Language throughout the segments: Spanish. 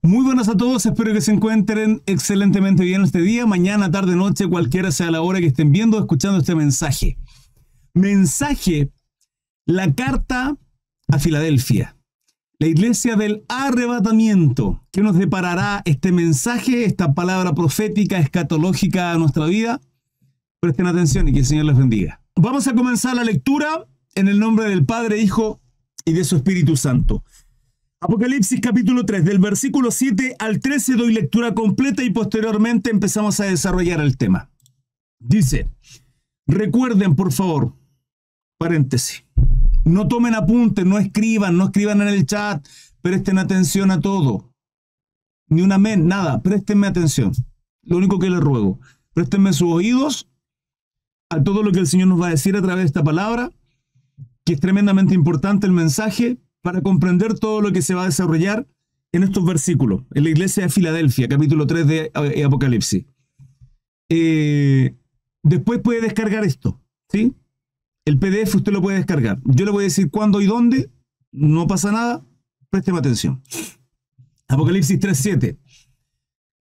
Muy buenas a todos, espero que se encuentren excelentemente bien este día, mañana, tarde, noche, cualquiera sea la hora que estén viendo o escuchando este mensaje. La carta a Filadelfia, la iglesia del arrebatamiento. ¿Qué nos deparará este mensaje, esta palabra profética, escatológica a nuestra vida? Presten atención y que el Señor les bendiga. Vamos a comenzar la lectura en el nombre del Padre, Hijo y de su Espíritu Santo. Apocalipsis capítulo 3, del versículo 7 al 13 doy lectura completa y posteriormente empezamos a desarrollar el tema. Dice, recuerden por favor, paréntesis, no tomen apuntes, no escriban en el chat, presten atención a todo. Ni un amén, nada, préstenme atención. Lo único que les ruego, préstenme sus oídos a todo lo que el Señor nos va a decir a través de esta palabra, que es tremendamente importante el mensaje, para comprender todo lo que se va a desarrollar en estos versículos, en la iglesia de Filadelfia, capítulo 3 de Apocalipsis. Después puede descargar esto, ¿sí? El PDF usted lo puede descargar. Yo le voy a decir cuándo y dónde, no pasa nada, présteme atención. Apocalipsis 3:7.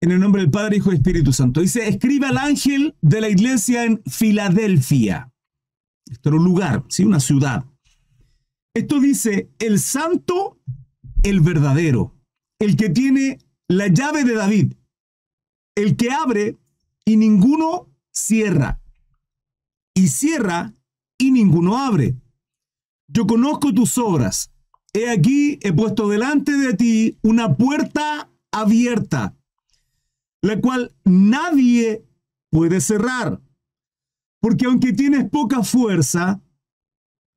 En el nombre del Padre, Hijo y Espíritu Santo. Dice, escribe al ángel de la iglesia en Filadelfia. Esto era un lugar, ¿sí? Una ciudad. Esto dice, el santo, el verdadero, el que tiene la llave de David, el que abre y ninguno cierra, y cierra y ninguno abre. Yo conozco tus obras. He aquí, he puesto delante de ti una puerta abierta, la cual nadie puede cerrar, porque aunque tienes poca fuerza,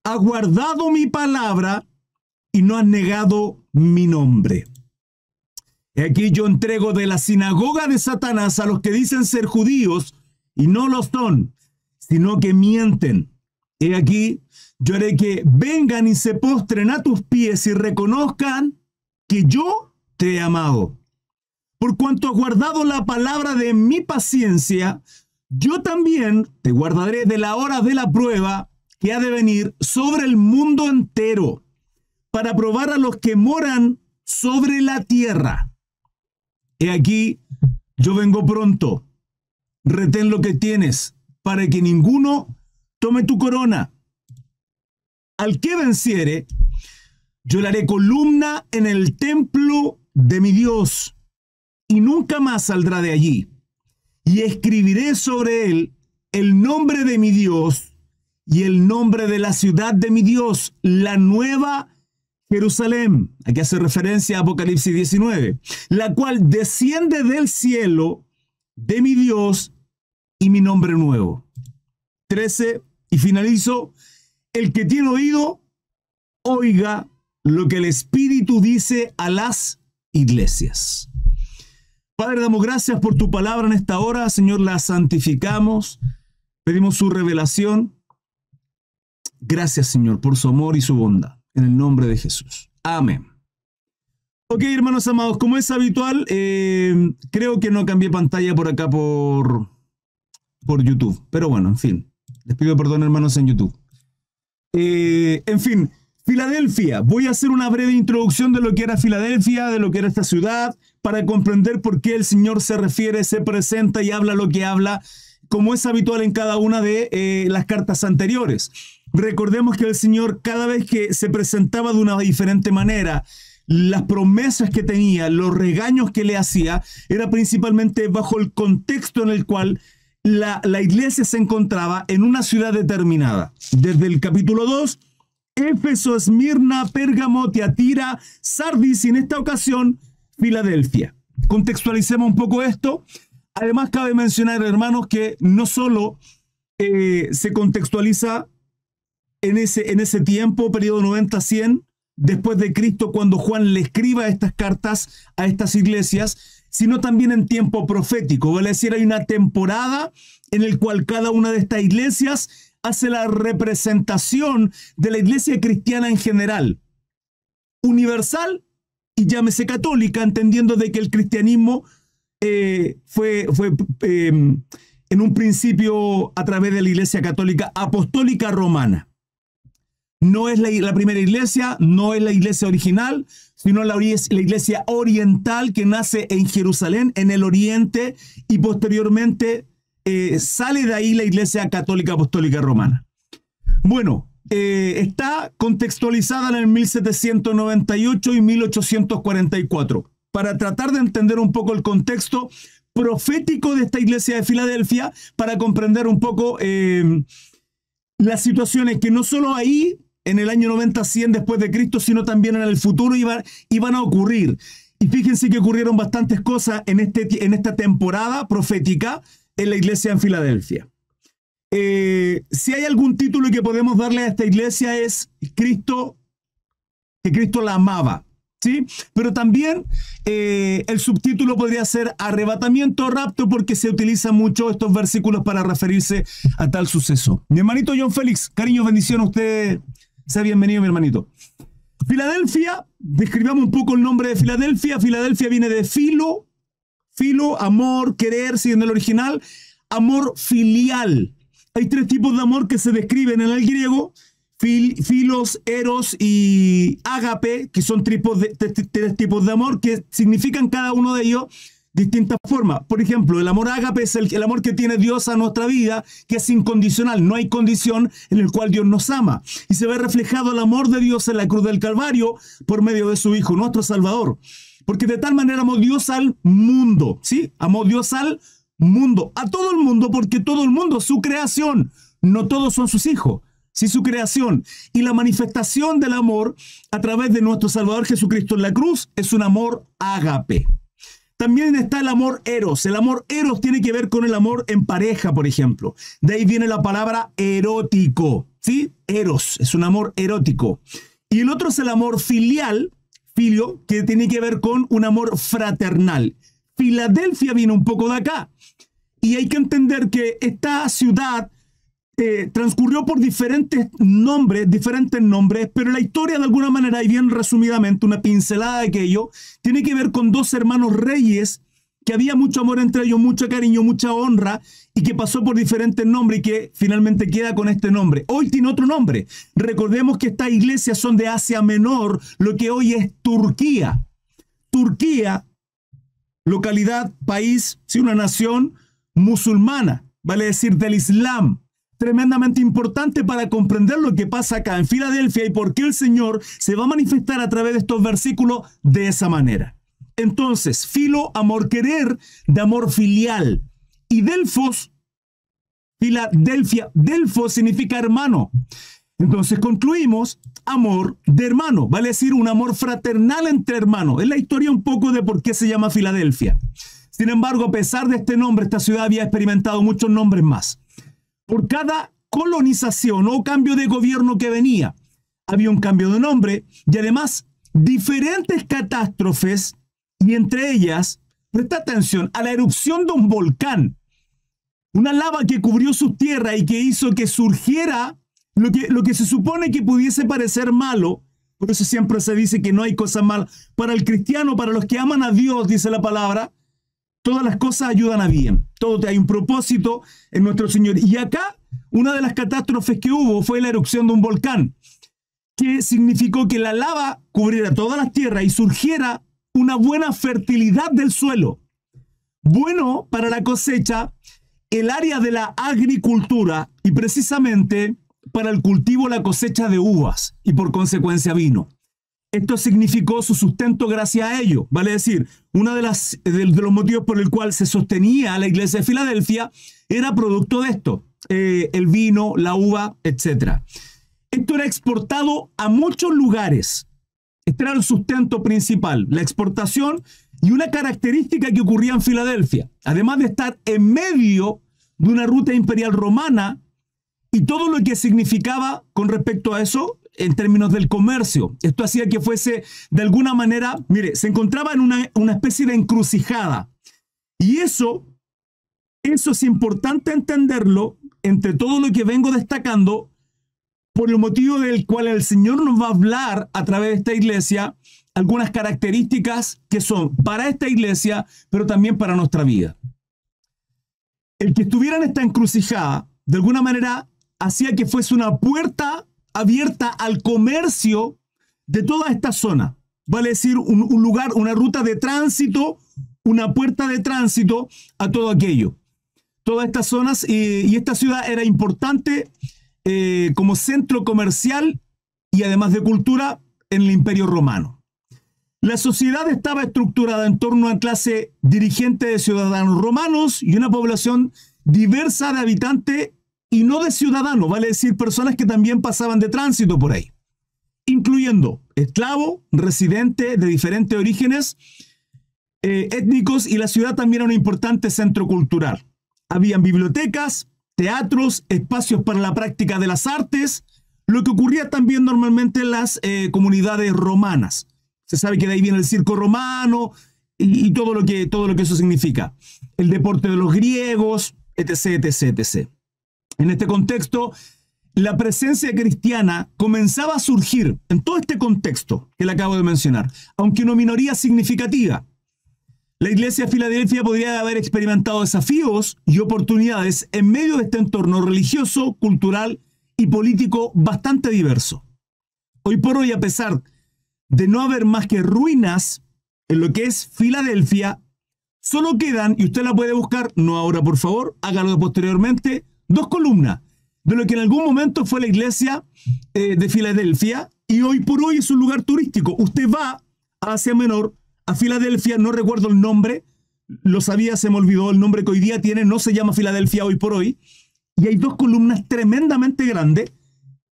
has guardado mi palabra y no has negado mi nombre. He aquí yo entrego de la sinagoga de Satanás a los que dicen ser judíos y no lo son, sino que mienten. He aquí yo haré que vengan y se postren a tus pies y reconozcan que yo te he amado. Por cuanto has guardado la palabra de mi paciencia, yo también te guardaré de la hora de la prueba que ha de venir sobre el mundo entero, para probar a los que moran sobre la tierra. He aquí, yo vengo pronto. Retén lo que tienes, para que ninguno tome tu corona. Al que venciere, yo le haré columna en el templo de mi Dios, y nunca más saldrá de allí. Y escribiré sobre él el nombre de mi Dios, y el nombre de la ciudad de mi Dios, la nueva Jerusalén. Aquí hace referencia a Apocalipsis 19, la cual desciende del cielo de mi Dios y mi nombre nuevo. 13, y finalizo, el que tiene oído, oiga lo que el Espíritu dice a las iglesias. Padre, damos gracias por tu palabra en esta hora. Señor, la santificamos, pedimos su revelación. Gracias, Señor, por su amor y su bondad. En el nombre de Jesús. Amén. Ok, hermanos amados, como es habitual, creo que no cambié pantalla por acá por YouTube. Pero bueno, en fin. Les pido perdón, hermanos, en YouTube. En fin, Filadelfia. Voy a hacer una breve introducción de lo que era Filadelfia, de lo que era esta ciudad, para comprender por qué el Señor se refiere, se presenta y habla lo que habla, como es habitual en cada una de las cartas anteriores. Recordemos que el Señor, cada vez que se presentaba de una diferente manera, las promesas que tenía, los regaños que le hacía, era principalmente bajo el contexto en el cual la iglesia se encontraba en una ciudad determinada. Desde el capítulo 2, Éfeso, Esmirna, Pérgamo, Tiatira, Sardis y en esta ocasión, Filadelfia. Contextualicemos un poco esto. Además, cabe mencionar, hermanos, que no solo se contextualiza en ese tiempo, periodo 90-100, después de Cristo, cuando Juan le escriba estas cartas a estas iglesias, sino también en tiempo profético. Vale decir, hay una temporada en la cual cada una de estas iglesias hace la representación de la iglesia cristiana en general, universal y llámese católica, entendiendo de que el cristianismo fue en un principio a través de la iglesia católica apostólica romana. No es la primera iglesia, no es la iglesia original, sino la iglesia oriental que nace en Jerusalén, en el oriente, y posteriormente sale de ahí la iglesia católica apostólica romana. Bueno, está contextualizada en el 1798 y 1844. Para tratar de entender un poco el contexto profético de esta iglesia de Filadelfia, para comprender un poco las situaciones que no solo ahí, en el año 90-100 después de Cristo, sino también en el futuro iban a ocurrir. Y fíjense que ocurrieron bastantes cosas en esta temporada profética en la iglesia en Filadelfia. Si hay algún título que podemos darle a esta iglesia es Cristo, que Cristo la amaba, ¿sí? Pero también el subtítulo podría ser arrebatamiento o rapto, porque se utilizan mucho estos versículos para referirse a tal suceso. Mi hermanito John Félix, cariño, bendición a usted. Sea bienvenido, mi hermanito. Filadelfia, describamos un poco el nombre de Filadelfia. Filadelfia viene de filo, amor, querer, siguiendo el original, amor filial. Hay tres tipos de amor que se describen en el griego: filos, eros y ágape, que son tres tipos de amor que significan cada uno de ellos distintas formas. Por ejemplo, el amor ágape es el amor que tiene Dios a nuestra vida, que es incondicional, no hay condición, en el cual Dios nos ama. Y se ve reflejado el amor de Dios en la cruz del Calvario por medio de su Hijo, nuestro Salvador. Porque de tal manera amó Dios al mundo, ¿sí? Amó Dios al mundo, a todo el mundo, porque todo el mundo es su creación. No todos son sus hijos, sí su creación. Y la manifestación del amor a través de nuestro Salvador Jesucristo en la cruz es un amor ágape. También está el amor eros. El amor eros tiene que ver con el amor en pareja, por ejemplo. De ahí viene la palabra erótico, ¿sí? Eros, es un amor erótico. Y el otro es el amor filial, filio, que tiene que ver con un amor fraternal. Filadelfia viene un poco de acá. Y hay que entender que esta ciudad transcurrió por diferentes nombres, pero la historia de alguna manera, y bien resumidamente, una pincelada de aquello, tiene que ver con dos hermanos reyes, que había mucho amor entre ellos, mucho cariño, mucha honra, y que pasó por diferentes nombres y que finalmente queda con este nombre. Hoy tiene otro nombre. Recordemos que estas iglesias son de Asia Menor, lo que hoy es Turquía. Turquía, localidad, país, sí, una nación musulmana, vale decir del Islam. Tremendamente importante para comprender lo que pasa acá en Filadelfia y por qué el Señor se va a manifestar a través de estos versículos de esa manera. Entonces, filo, amor, querer, de amor filial. Y Delfos, Filadelfia, Delfos significa hermano. Entonces concluimos, amor de hermano, vale decir un amor fraternal entre hermanos. Es la historia un poco de por qué se llama Filadelfia. Sin embargo, a pesar de este nombre, esta ciudad había experimentado muchos nombres más. Por cada colonización o cambio de gobierno que venía, había un cambio de nombre y además diferentes catástrofes, y entre ellas, presta atención, a la erupción de un volcán, una lava que cubrió su tierra y que hizo que surgiera lo que se supone que pudiese parecer malo. Por eso siempre se dice que no hay cosas malas. Para el cristiano, para los que aman a Dios, dice la palabra, todas las cosas ayudan a bien. Todo hay un propósito en nuestro Señor. Y acá, una de las catástrofes que hubo fue la erupción de un volcán, que significó que la lava cubriera todas las tierras y surgiera una buena fertilidad del suelo. Bueno para la cosecha, el área de la agricultura y precisamente para el cultivo, la cosecha de uvas y por consecuencia vino. Esto significó su sustento gracias a ello. Vale decir, uno de los motivos por el cual se sostenía la iglesia de Filadelfia era producto de esto. El vino, la uva, etc. Esto era exportado a muchos lugares. Este era el sustento principal, la exportación, y una característica que ocurría en Filadelfia, además de estar en medio de una ruta imperial romana y todo lo que significaba con respecto a eso, en términos del comercio. Esto hacía que fuese, de alguna manera, mire, se encontraba en una especie de encrucijada. Y eso es importante entenderlo entre todo lo que vengo destacando, por el motivo del cual el Señor nos va a hablar a través de esta iglesia algunas características que son para esta iglesia, pero también para nuestra vida. El que estuviera en esta encrucijada, de alguna manera, hacía que fuese una puerta abierta al comercio de toda esta zona. vale decir un lugar, una ruta de tránsito, una puerta de tránsito a todo aquello. Todas estas zonas y esta ciudad era importante como centro comercial y además de cultura en el Imperio Romano. La sociedad estaba estructurada en torno a una clase dirigente de ciudadanos romanos y una población diversa de habitantes y no de ciudadanos, vale decir personas que también pasaban de tránsito por ahí, incluyendo esclavos, residentes de diferentes orígenes étnicos, y la ciudad también era un importante centro cultural. Habían bibliotecas, teatros, espacios para la práctica de las artes, lo que ocurría también normalmente en las comunidades romanas. Se sabe que de ahí viene el circo romano y todo lo que eso significa. El deporte de los griegos, etc., etc., etc. En este contexto, la presencia cristiana comenzaba a surgir en todo este contexto que le acabo de mencionar, aunque una minoría significativa. La iglesia de Filadelfia podría haber experimentado desafíos y oportunidades en medio de este entorno religioso, cultural y político bastante diverso. Hoy por hoy, a pesar de no haber más que ruinas en lo que es Filadelfia, solo quedan, y usted la puede buscar, no ahora por favor, hágalo posteriormente, 2 columnas de lo que en algún momento fue la iglesia de Filadelfia, y hoy por hoy es un lugar turístico. Usted va a Asia Menor, a Filadelfia, no recuerdo el nombre, lo sabía, se me olvidó, el nombre que hoy día tiene, no se llama Filadelfia hoy por hoy, y hay 2 columnas tremendamente grandes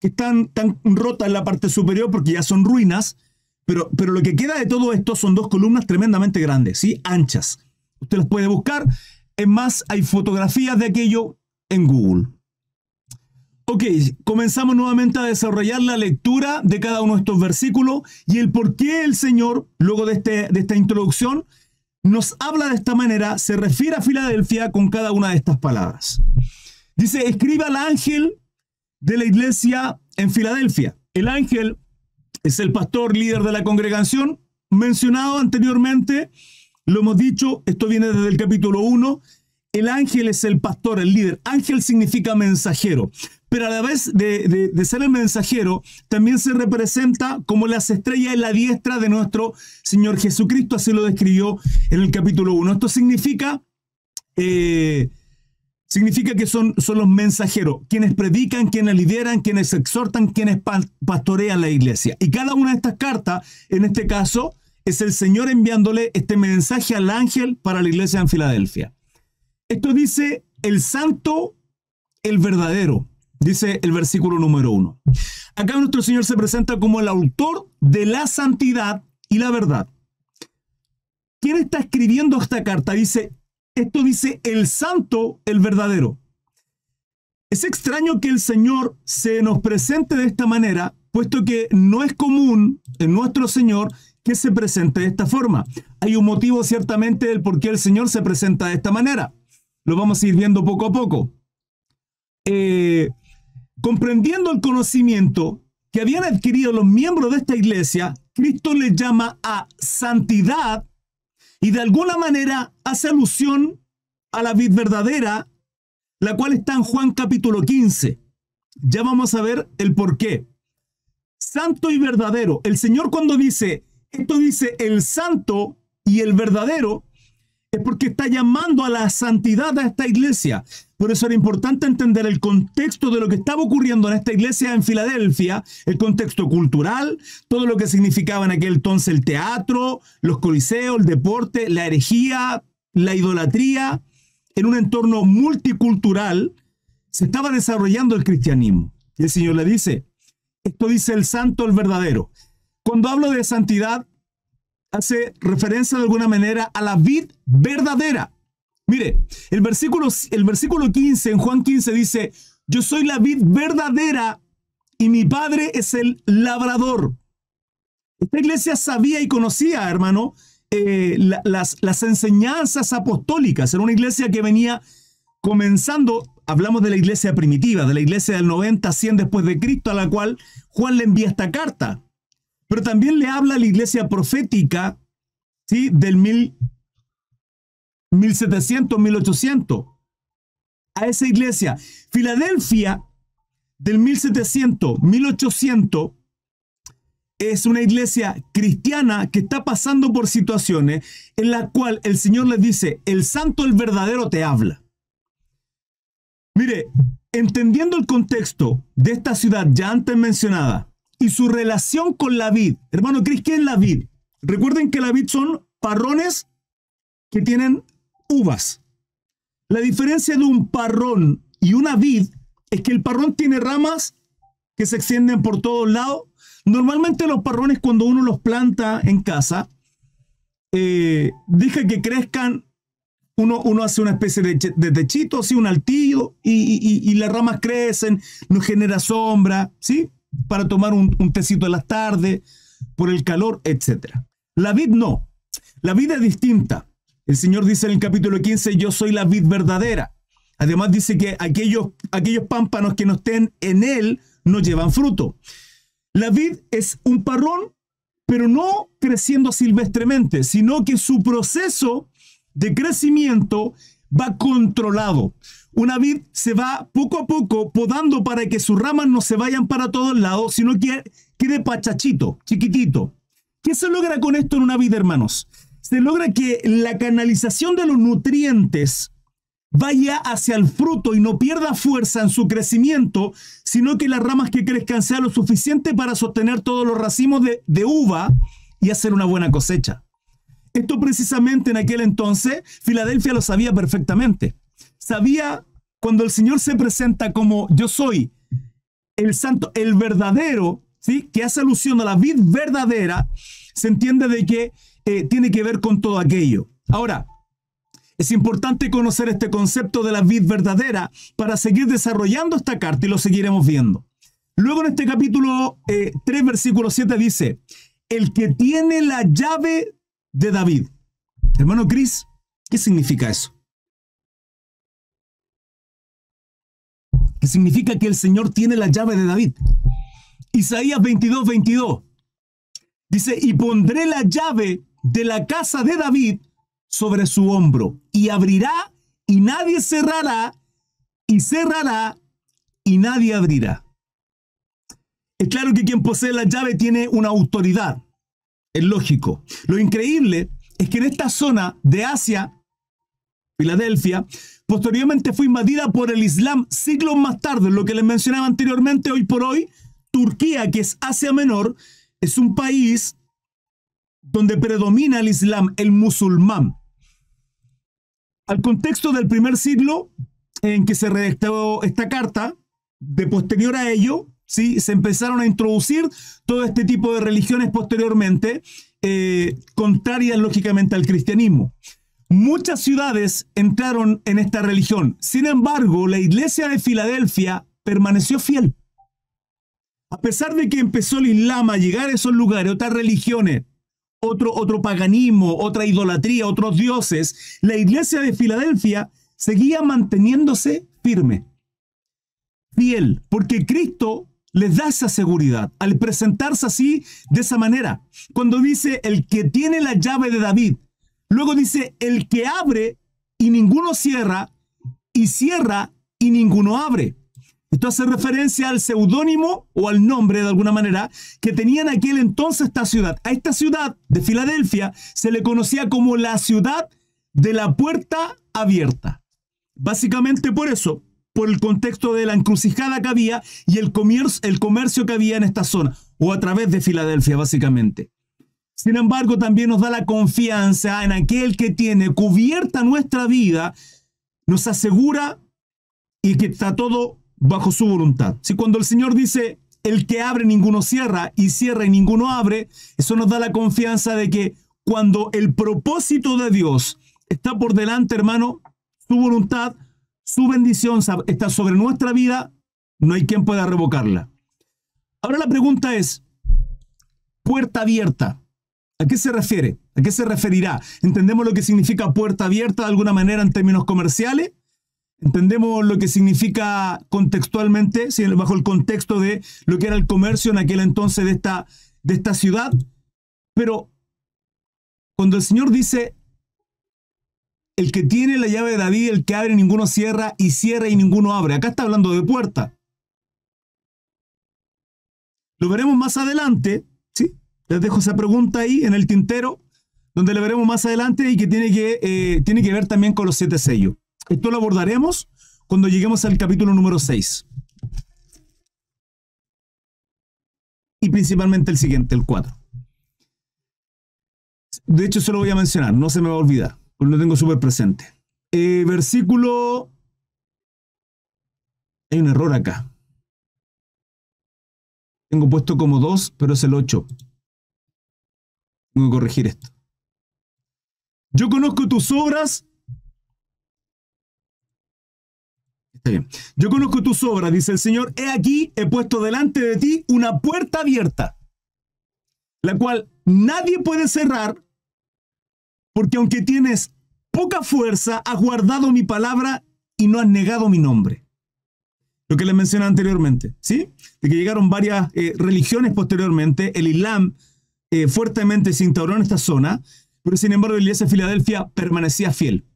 que están rotas en la parte superior porque ya son ruinas, pero lo que queda de todo esto son 2 columnas tremendamente grandes, ¿sí? Anchas. Usted las puede buscar, es más, hay fotografías de aquello en Google. Ok, comenzamos nuevamente a desarrollar la lectura de cada uno de estos versículos y el por qué el Señor, luego de esta introducción, nos habla de esta manera, se refiere a Filadelfia con cada una de estas palabras. Dice, escribe al ángel de la iglesia en Filadelfia. El ángel es el pastor líder de la congregación, mencionado anteriormente, lo hemos dicho, esto viene desde el capítulo 1, el ángel es el pastor, el líder. Ángel significa mensajero, pero a la vez de ser el mensajero, también se representa como las estrellas en la diestra de nuestro Señor Jesucristo, así lo describió en el capítulo 1. Esto significa que son los mensajeros, quienes predican, quienes lideran, quienes exhortan, quienes pastorean la iglesia. Y cada una de estas cartas, en este caso, es el Señor enviándole este mensaje al ángel para la iglesia en Filadelfia. Esto dice el santo, el verdadero, dice el versículo número 1. Acá nuestro Señor se presenta como el autor de la santidad y la verdad. ¿Quién está escribiendo esta carta? Esto dice el santo, el verdadero. Es extraño que el Señor se nos presente de esta manera, puesto que no es común en nuestro Señor que se presente de esta forma. Hay un motivo ciertamente del por qué el Señor se presenta de esta manera. Lo vamos a ir viendo poco a poco. Comprendiendo el conocimiento que habían adquirido los miembros de esta iglesia, Cristo les llama a santidad y de alguna manera hace alusión a la vid verdadera, la cual está en Juan capítulo 15. Ya vamos a ver el por qué. Santo y verdadero. El Señor cuando dice, esto dice el santo y el verdadero, es porque está llamando a la santidad a esta iglesia. Por eso era importante entender el contexto de lo que estaba ocurriendo en esta iglesia en Filadelfia, el contexto cultural, todo lo que significaba en aquel entonces el teatro, los coliseos, el deporte, la herejía, la idolatría. En un entorno multicultural se estaba desarrollando el cristianismo. Y el Señor le dice, esto dice el santo, el verdadero. Cuando hablo de santidad, hace referencia de alguna manera a la vid verdadera. Mire, el versículo 15 en Juan 15 dice, yo soy la vid verdadera y mi padre es el labrador. Esta iglesia sabía y conocía, hermano, las enseñanzas apostólicas. Era una iglesia que venía comenzando, hablamos de la iglesia primitiva, de la iglesia del 90, 100 después de Cristo, a la cual Juan le envía esta carta. Pero también le habla a la iglesia profética, ¿sí? Del 1700, 1800. A esa iglesia. Filadelfia, del 1700, 1800, es una iglesia cristiana que está pasando por situaciones en las cuales el Señor les dice, el santo, el verdadero te habla. Mire, entendiendo el contexto de esta ciudad ya antes mencionada y su relación con la vid, hermano Cris, ¿qué es la vid? Recuerden que la vid son parrones que tienen uvas. La diferencia de un parrón y una vid es que el parrón tiene ramas que se extienden por todos lados. Normalmente los parrones, cuando uno los planta en casa, deja que crezcan. Uno hace una especie de techito, así, un altillo, y las ramas crecen, nos genera sombra, ¿sí? Para tomar un tecito en las tardes, por el calor, etc. La vid no. La vid es distinta. El Señor dice en el capítulo 15, yo soy la vid verdadera. Además dice que aquellos pámpanos que no estén en él no llevan fruto. La vid es un parrón, pero no creciendo silvestremente, sino que su proceso de crecimiento va controlado. Una vid se va poco a poco podando para que sus ramas no se vayan para todos lados, sino que quede pachachito, chiquitito. ¿Qué se logra con esto en una vid, hermanos? Se logra que la canalización de los nutrientes vaya hacia el fruto y no pierda fuerza en su crecimiento, sino que las ramas que crezcan sean lo suficiente para sostener todos los racimos de uva y hacer una buena cosecha. Esto precisamente en aquel entonces, Filadelfia lo sabía perfectamente. Sabía cuando el Señor se presenta como yo soy el santo, el verdadero, ¿sí? Que hace alusión a la vid verdadera, se entiende de que tiene que ver con todo aquello. Ahora, es importante conocer este concepto de la vid verdadera para seguir desarrollando esta carta y lo seguiremos viendo. Luego en este capítulo 3, versículo 7 dice, el que tiene la llave de David. Hermano Cris, ¿qué significa eso? ¿Qué significa que el Señor tiene la llave de David? Isaías 22, 22 dice, y pondré la llave de la casa de David sobre su hombro, y abrirá, y nadie cerrará, y cerrará, y nadie abrirá. Es claro que quien posee la llave tiene una autoridad. Es lógico. Lo increíble es que en esta zona de Asia, Filadelfia, posteriormente fue invadida por el Islam siglos más tarde. Lo que les mencionaba anteriormente, hoy por hoy, Turquía, que es Asia Menor, es un país donde predomina el Islam, el musulmán. Al contexto del primer siglo en que se redactó esta carta, de posterior a ello, ¿sí? Se empezaron a introducir todo este tipo de religiones posteriormente, contrarias lógicamente al cristianismo. Muchas ciudades entraron en esta religión. Sin embargo, la iglesia de Filadelfia permaneció fiel. A pesar de que empezó el Islam a llegar a esos lugares, otras religiones, otro paganismo, otra idolatría, otros dioses, la iglesia de Filadelfia seguía manteniéndose firme, fiel, porque Cristo les da esa seguridad al presentarse así, de esa manera. Cuando dice el que tiene la llave de David, luego dice el que abre y ninguno cierra, y cierra y ninguno abre. Esto hace referencia al seudónimo o al nombre, de alguna manera, que tenía en aquel entonces esta ciudad. A esta ciudad de Filadelfia se le conocía como la ciudad de la puerta abierta. Básicamente por eso, por el contexto de la encrucijada que había y el comercio que había en esta zona, o a través de Filadelfia, básicamente. Sin embargo, también nos da la confianza en aquel que tiene cubierta nuestra vida, nos asegura y que está todo bajo su voluntad. Si cuando el Señor dice, el que abre ninguno cierra, y cierra y ninguno abre, eso nos da la confianza de que cuando el propósito de Dios está por delante, hermano, su voluntad, su bendición está sobre nuestra vida, no hay quien pueda revocarla. Ahora la pregunta es, puerta abierta, ¿a qué se refiere? ¿A qué se referirá? ¿Entendemos lo que significa puerta abierta de alguna manera en términos comerciales? ¿Entendemos lo que significa contextualmente, bajo el contexto de lo que era el comercio en aquel entonces de esta ciudad? Pero cuando el Señor dice, el que tiene la llave de David, el que abre ninguno cierra, y cierra y ninguno abre, acá está hablando de puerta. Lo veremos más adelante, ¿Sí? Les dejo esa pregunta ahí en el tintero, donde la veremos más adelante y que tiene que ver también con los 7 sellos. Esto lo abordaremos cuando lleguemos al capítulo número 6. Y principalmente el siguiente, el 4. De hecho, se lo voy a mencionar, no se me va a olvidar, porque lo tengo súper presente. Versículo... Hay un error acá. Tengo puesto como 2, pero es el 8. Tengo que corregir esto. Yo conozco tus obras. Está bien. Yo conozco tus obras, dice el Señor. He aquí, he puesto delante de ti una puerta abierta, la cual nadie puede cerrar, porque aunque tienes poca fuerza, has guardado mi palabra y no has negado mi nombre. Lo que les mencioné anteriormente, ¿sí? De que llegaron varias religiones posteriormente. El Islam fuertemente se instauró en esta zona, pero sin embargo la iglesia de Filadelfia permanecía fiel.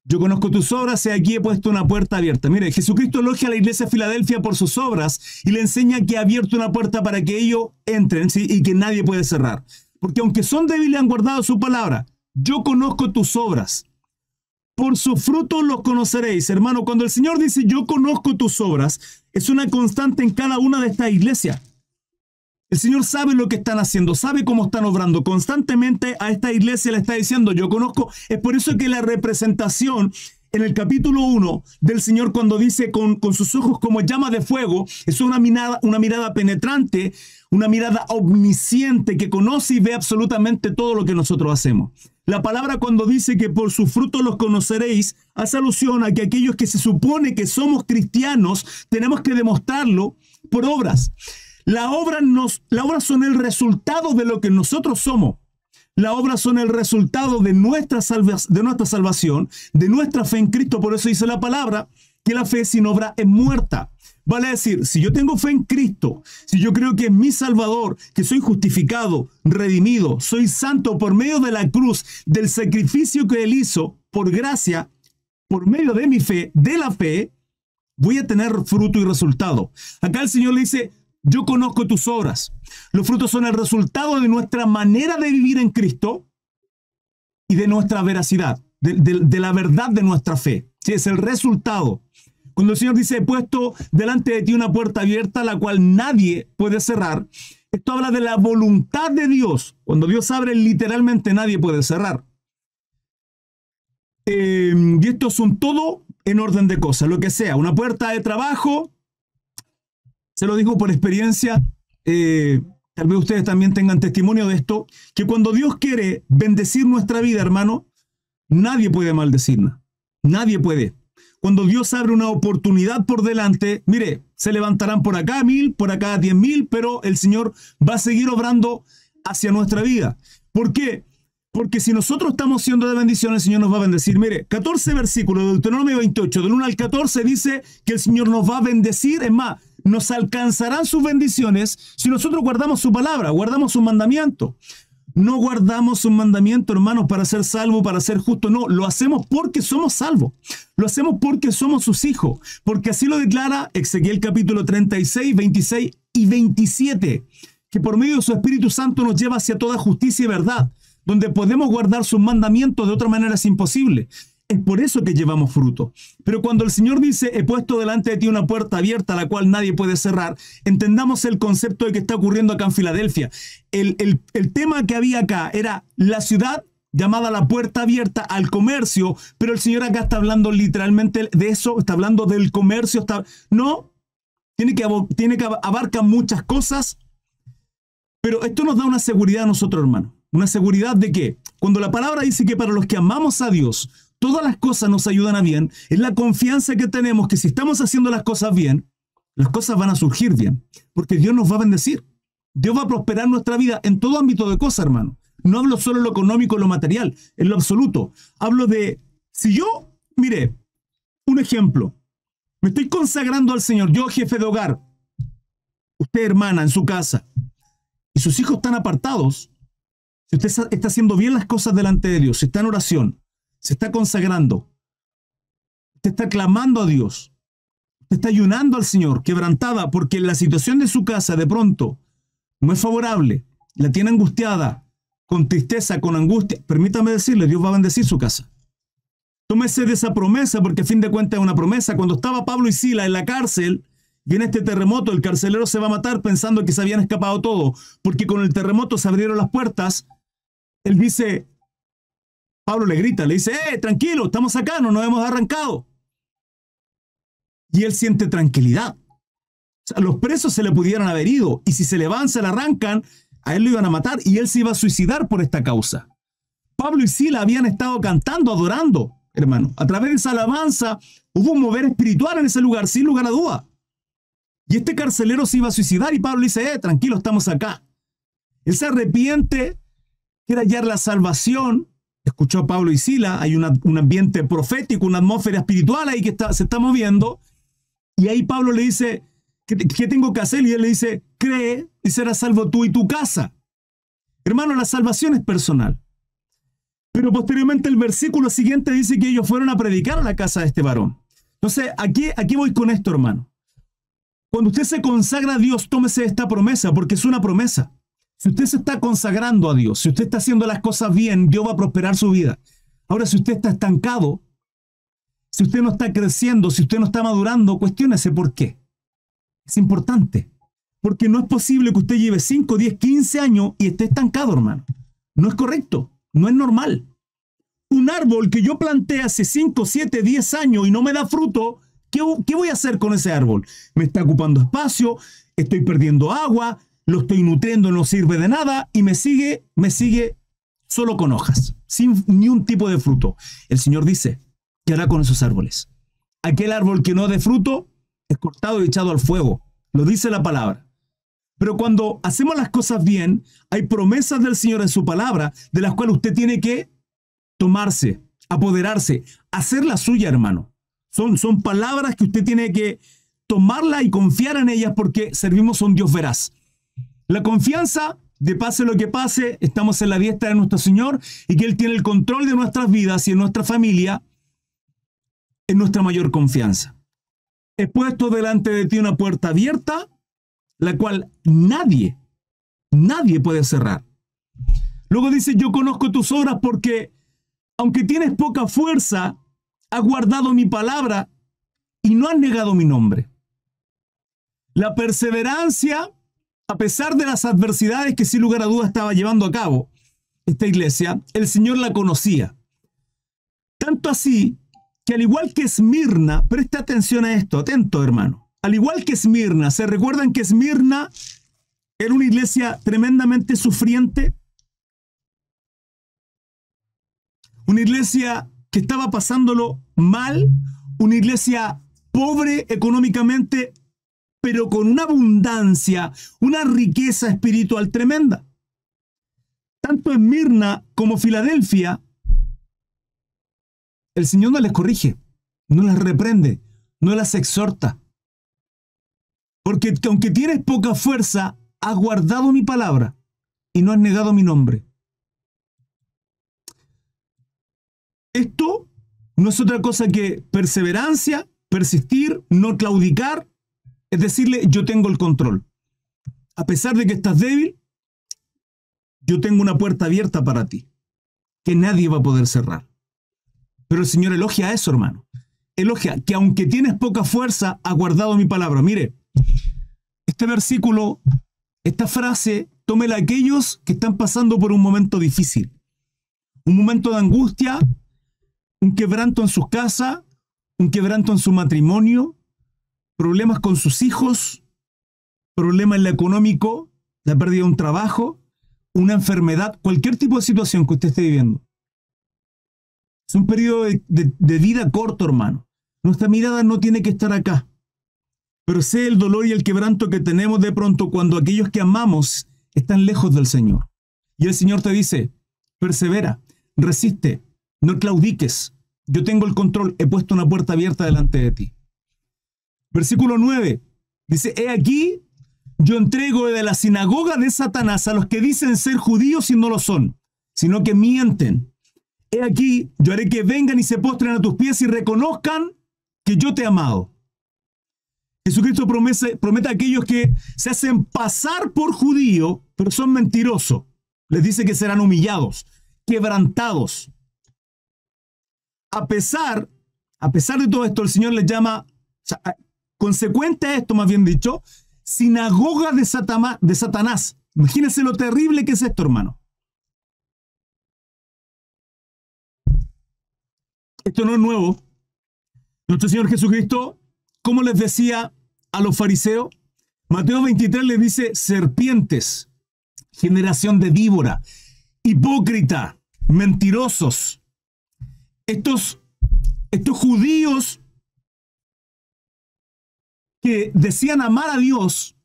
Yo conozco tus obras, y aquí he puesto una puerta abierta. Mire, Jesucristo elogia a la iglesia de Filadelfia por sus obras y le enseña que ha abierto una puerta para que ellos entren, ¿sí? Y que nadie puede cerrar. Porque aunque son débiles, han guardado su palabra. Yo conozco tus obras. Por sus frutos los conoceréis. Hermano, cuando el Señor dice yo conozco tus obras, es una constante en cada una de estas iglesias. El Señor sabe lo que están haciendo, sabe cómo están obrando. Constantemente a esta iglesia le está diciendo yo conozco. Es por eso que la representación en el capítulo 1 del Señor, cuando dice con sus ojos como llama de fuego, es una mirada penetrante, una mirada omnisciente que conoce y ve absolutamente todo lo que nosotros hacemos. La palabra cuando dice que por sus frutos los conoceréis, hace alusión a que aquellos que se supone que somos cristianos tenemos que demostrarlo por obras. Las obras son el resultado de lo que nosotros somos. Las obras son el resultado de nuestra salvación, de nuestra fe en Cristo. Por eso dice la palabra que la fe sin obra es muerta. Vale decir, si yo tengo fe en Cristo, si yo creo que es mi Salvador, que soy justificado, redimido, soy santo por medio de la cruz, del sacrificio que Él hizo, por gracia, por medio de mi fe, de la fe, voy a tener fruto y resultado. Acá el Señor le dice, yo conozco tus obras. Los frutos son el resultado de nuestra manera de vivir en Cristo y de nuestra veracidad, de la verdad de nuestra fe. Sí, es el resultado. Cuando el Señor dice, he puesto delante de ti una puerta abierta, la cual nadie puede cerrar, esto habla de la voluntad de Dios. Cuando Dios abre, literalmente nadie puede cerrar. Y esto son todo en orden de cosas, lo que sea. Una puerta de trabajo, se lo digo por experiencia, tal vez ustedes también tengan testimonio de esto, que cuando Dios quiere bendecir nuestra vida, hermano, nadie puede maldecirnos. Nadie puede. Cuando Dios abre una oportunidad por delante, mire, se levantarán por acá 1000, por acá 10.000, pero el Señor va a seguir obrando hacia nuestra vida. ¿Por qué? Porque si nosotros estamos siendo de bendición, el Señor nos va a bendecir. Mire, 14 versículos de Deuteronomio 28, del 1 al 14, dice que el Señor nos va a bendecir. Es más, nos alcanzarán sus bendiciones si nosotros guardamos su palabra, guardamos su mandamiento. No guardamos un mandamiento, hermanos, para ser salvos, para ser justos. No, lo hacemos porque somos salvos. Lo hacemos porque somos sus hijos. Porque así lo declara Ezequiel capítulo 36, 26 y 27. Que por medio de su Espíritu Santo nos lleva hacia toda justicia y verdad. Donde podemos guardar sus mandamientos, de otra manera es imposible. Es por eso que llevamos fruto. Pero cuando el Señor dice, he puesto delante de ti una puerta abierta, la cual nadie puede cerrar, entendamos el concepto de que está ocurriendo acá en Filadelfia. El tema que había acá era la ciudad llamada la puerta abierta al comercio, pero el Señor acá está hablando literalmente de eso, está hablando del comercio. No, tiene que abarcar muchas cosas, pero esto nos da una seguridad a nosotros, hermanos. Una seguridad de que cuando la palabra dice que para los que amamos a Dios, todas las cosas nos ayudan a bien, es la confianza que tenemos que si estamos haciendo las cosas bien, las cosas van a surgir bien, porque Dios nos va a bendecir. Dios va a prosperar nuestra vida en todo ámbito de cosas, hermano. No hablo solo en lo económico, en lo material, en lo absoluto. Hablo de, si yo, mire, un ejemplo, me estoy consagrando al Señor, yo jefe de hogar, usted hermana en su casa, y sus hijos están apartados, si usted está haciendo bien las cosas delante de Dios, si está en oración, se está consagrando, usted está clamando a Dios, usted está ayunando al Señor, quebrantada, porque la situación de su casa de pronto no es favorable, la tiene angustiada, con tristeza, con angustia, permítame decirle, Dios va a bendecir su casa. Tómese de esa promesa, porque a fin de cuentas es una promesa. Cuando estaba Pablo y Silas en la cárcel, viene este terremoto, el carcelero se va a matar pensando que se habían escapado todos, porque con el terremoto se abrieron las puertas. Él dice, Pablo le grita, le dice, tranquilo, estamos acá, no nos hemos arrancado. Y él siente tranquilidad. O sea, los presos se le pudieran haber ido, y si se le van, se le arrancan, a él lo iban a matar, y él se iba a suicidar por esta causa. Pablo y Silas habían estado cantando, adorando, hermano. A través de esa alabanza hubo un mover espiritual en ese lugar, sin lugar a duda. Y este carcelero se iba a suicidar y Pablo dice, tranquilo, estamos acá. Él se arrepiente, quiere hallar la salvación. Escuchó a Pablo y Silas, hay un ambiente profético, una atmósfera espiritual ahí que se está moviendo. Y ahí Pablo le dice, ¿qué tengo que hacer? Y él le dice, cree y serás salvo tú y tu casa. Hermano, la salvación es personal. Pero posteriormente el versículo siguiente dice que ellos fueron a predicar a la casa de este varón. Entonces, aquí voy con esto, hermano. Cuando usted se consagra a Dios, tómese esta promesa, porque es una promesa. Si usted se está consagrando a Dios, si usted está haciendo las cosas bien, Dios va a prosperar su vida. Ahora, si usted está estancado, si usted no está creciendo, si usted no está madurando, cuestiónese por qué. Es importante. Porque no es posible que usted lleve 5, 10, 15 años y esté estancado, hermano. No es correcto. No es normal. Un árbol que yo planté hace 5, 7, 10 años y no me da fruto, ¿qué voy a hacer con ese árbol? Me está ocupando espacio, estoy perdiendo agua, lo estoy nutriendo, no sirve de nada y me sigue solo con hojas, sin ni un tipo de fruto. El Señor dice, ¿qué hará con esos árboles? Aquel árbol que no dé fruto es cortado y echado al fuego. Lo dice la palabra. Pero cuando hacemos las cosas bien, hay promesas del Señor en su palabra, de las cuales usted tiene que tomarse, apoderarse, hacer la suya, hermano. Son palabras que usted tiene que tomarla y confiar en ellas porque servimos a un Dios veraz. La confianza de pase lo que pase, estamos en la diestra de nuestro Señor y que Él tiene el control de nuestras vidas y en nuestra familia es nuestra mayor confianza. He puesto delante de ti una puerta abierta, la cual nadie puede cerrar. Luego dice, yo conozco tus obras porque, aunque tienes poca fuerza, has guardado mi palabra y no has negado mi nombre. La perseverancia, a pesar de las adversidades que sin lugar a dudas estaba llevando a cabo esta iglesia, el Señor la conocía. Tanto así que al igual que Esmirna, presta atención a esto, atento hermano. Al igual que Esmirna, ¿se recuerdan que Esmirna era una iglesia tremendamente sufriente? Una iglesia que estaba pasándolo mal, una iglesia pobre económicamente, pero con una abundancia, una riqueza espiritual tremenda. Tanto Esmirna como Filadelfia, el Señor no les corrige, no las reprende, no las exhorta. Porque aunque tienes poca fuerza, has guardado mi palabra y no has negado mi nombre. Esto no es otra cosa que perseverancia, persistir, no claudicar, es decirle, yo tengo el control. A pesar de que estás débil, yo tengo una puerta abierta para ti, que nadie va a poder cerrar. Pero el Señor elogia eso, hermano. Elogia que aunque tienes poca fuerza, has guardado mi palabra. Mire, este versículo, esta frase, tómela a aquellos que están pasando por un momento difícil. Un momento de angustia, un quebranto en sus casas, un quebranto en su matrimonio, problemas con sus hijos, problemas en lo económico, la pérdida de un trabajo, una enfermedad, cualquier tipo de situación que usted esté viviendo. Es un periodo de vida corto, hermano. Nuestra mirada no tiene que estar acá. Pero sé el dolor y el quebranto que tenemos de pronto cuando aquellos que amamos están lejos del Señor. Y el Señor te dice, persevera, resiste, no claudiques. Yo tengo el control, he puesto una puerta abierta delante de ti. Versículo 9, dice, he aquí, yo entrego de la sinagoga de Satanás a los que dicen ser judíos y no lo son, sino que mienten. He aquí, yo haré que vengan y se postren a tus pies y reconozcan que yo te he amado. Jesucristo promete a aquellos que se hacen pasar por judíos, pero son mentirosos. Les dice que serán humillados, quebrantados. A pesar de todo esto, el Señor les llama, consecuente a esto, más bien dicho, sinagoga de Satanás. Imagínense lo terrible que es esto, hermano. Esto no es nuevo. Nuestro Señor Jesucristo, como les decía a los fariseos, Mateo 23 les dice: serpientes, generación de víbora, hipócrita, mentirosos. Estos judíos que decían amar a Dios,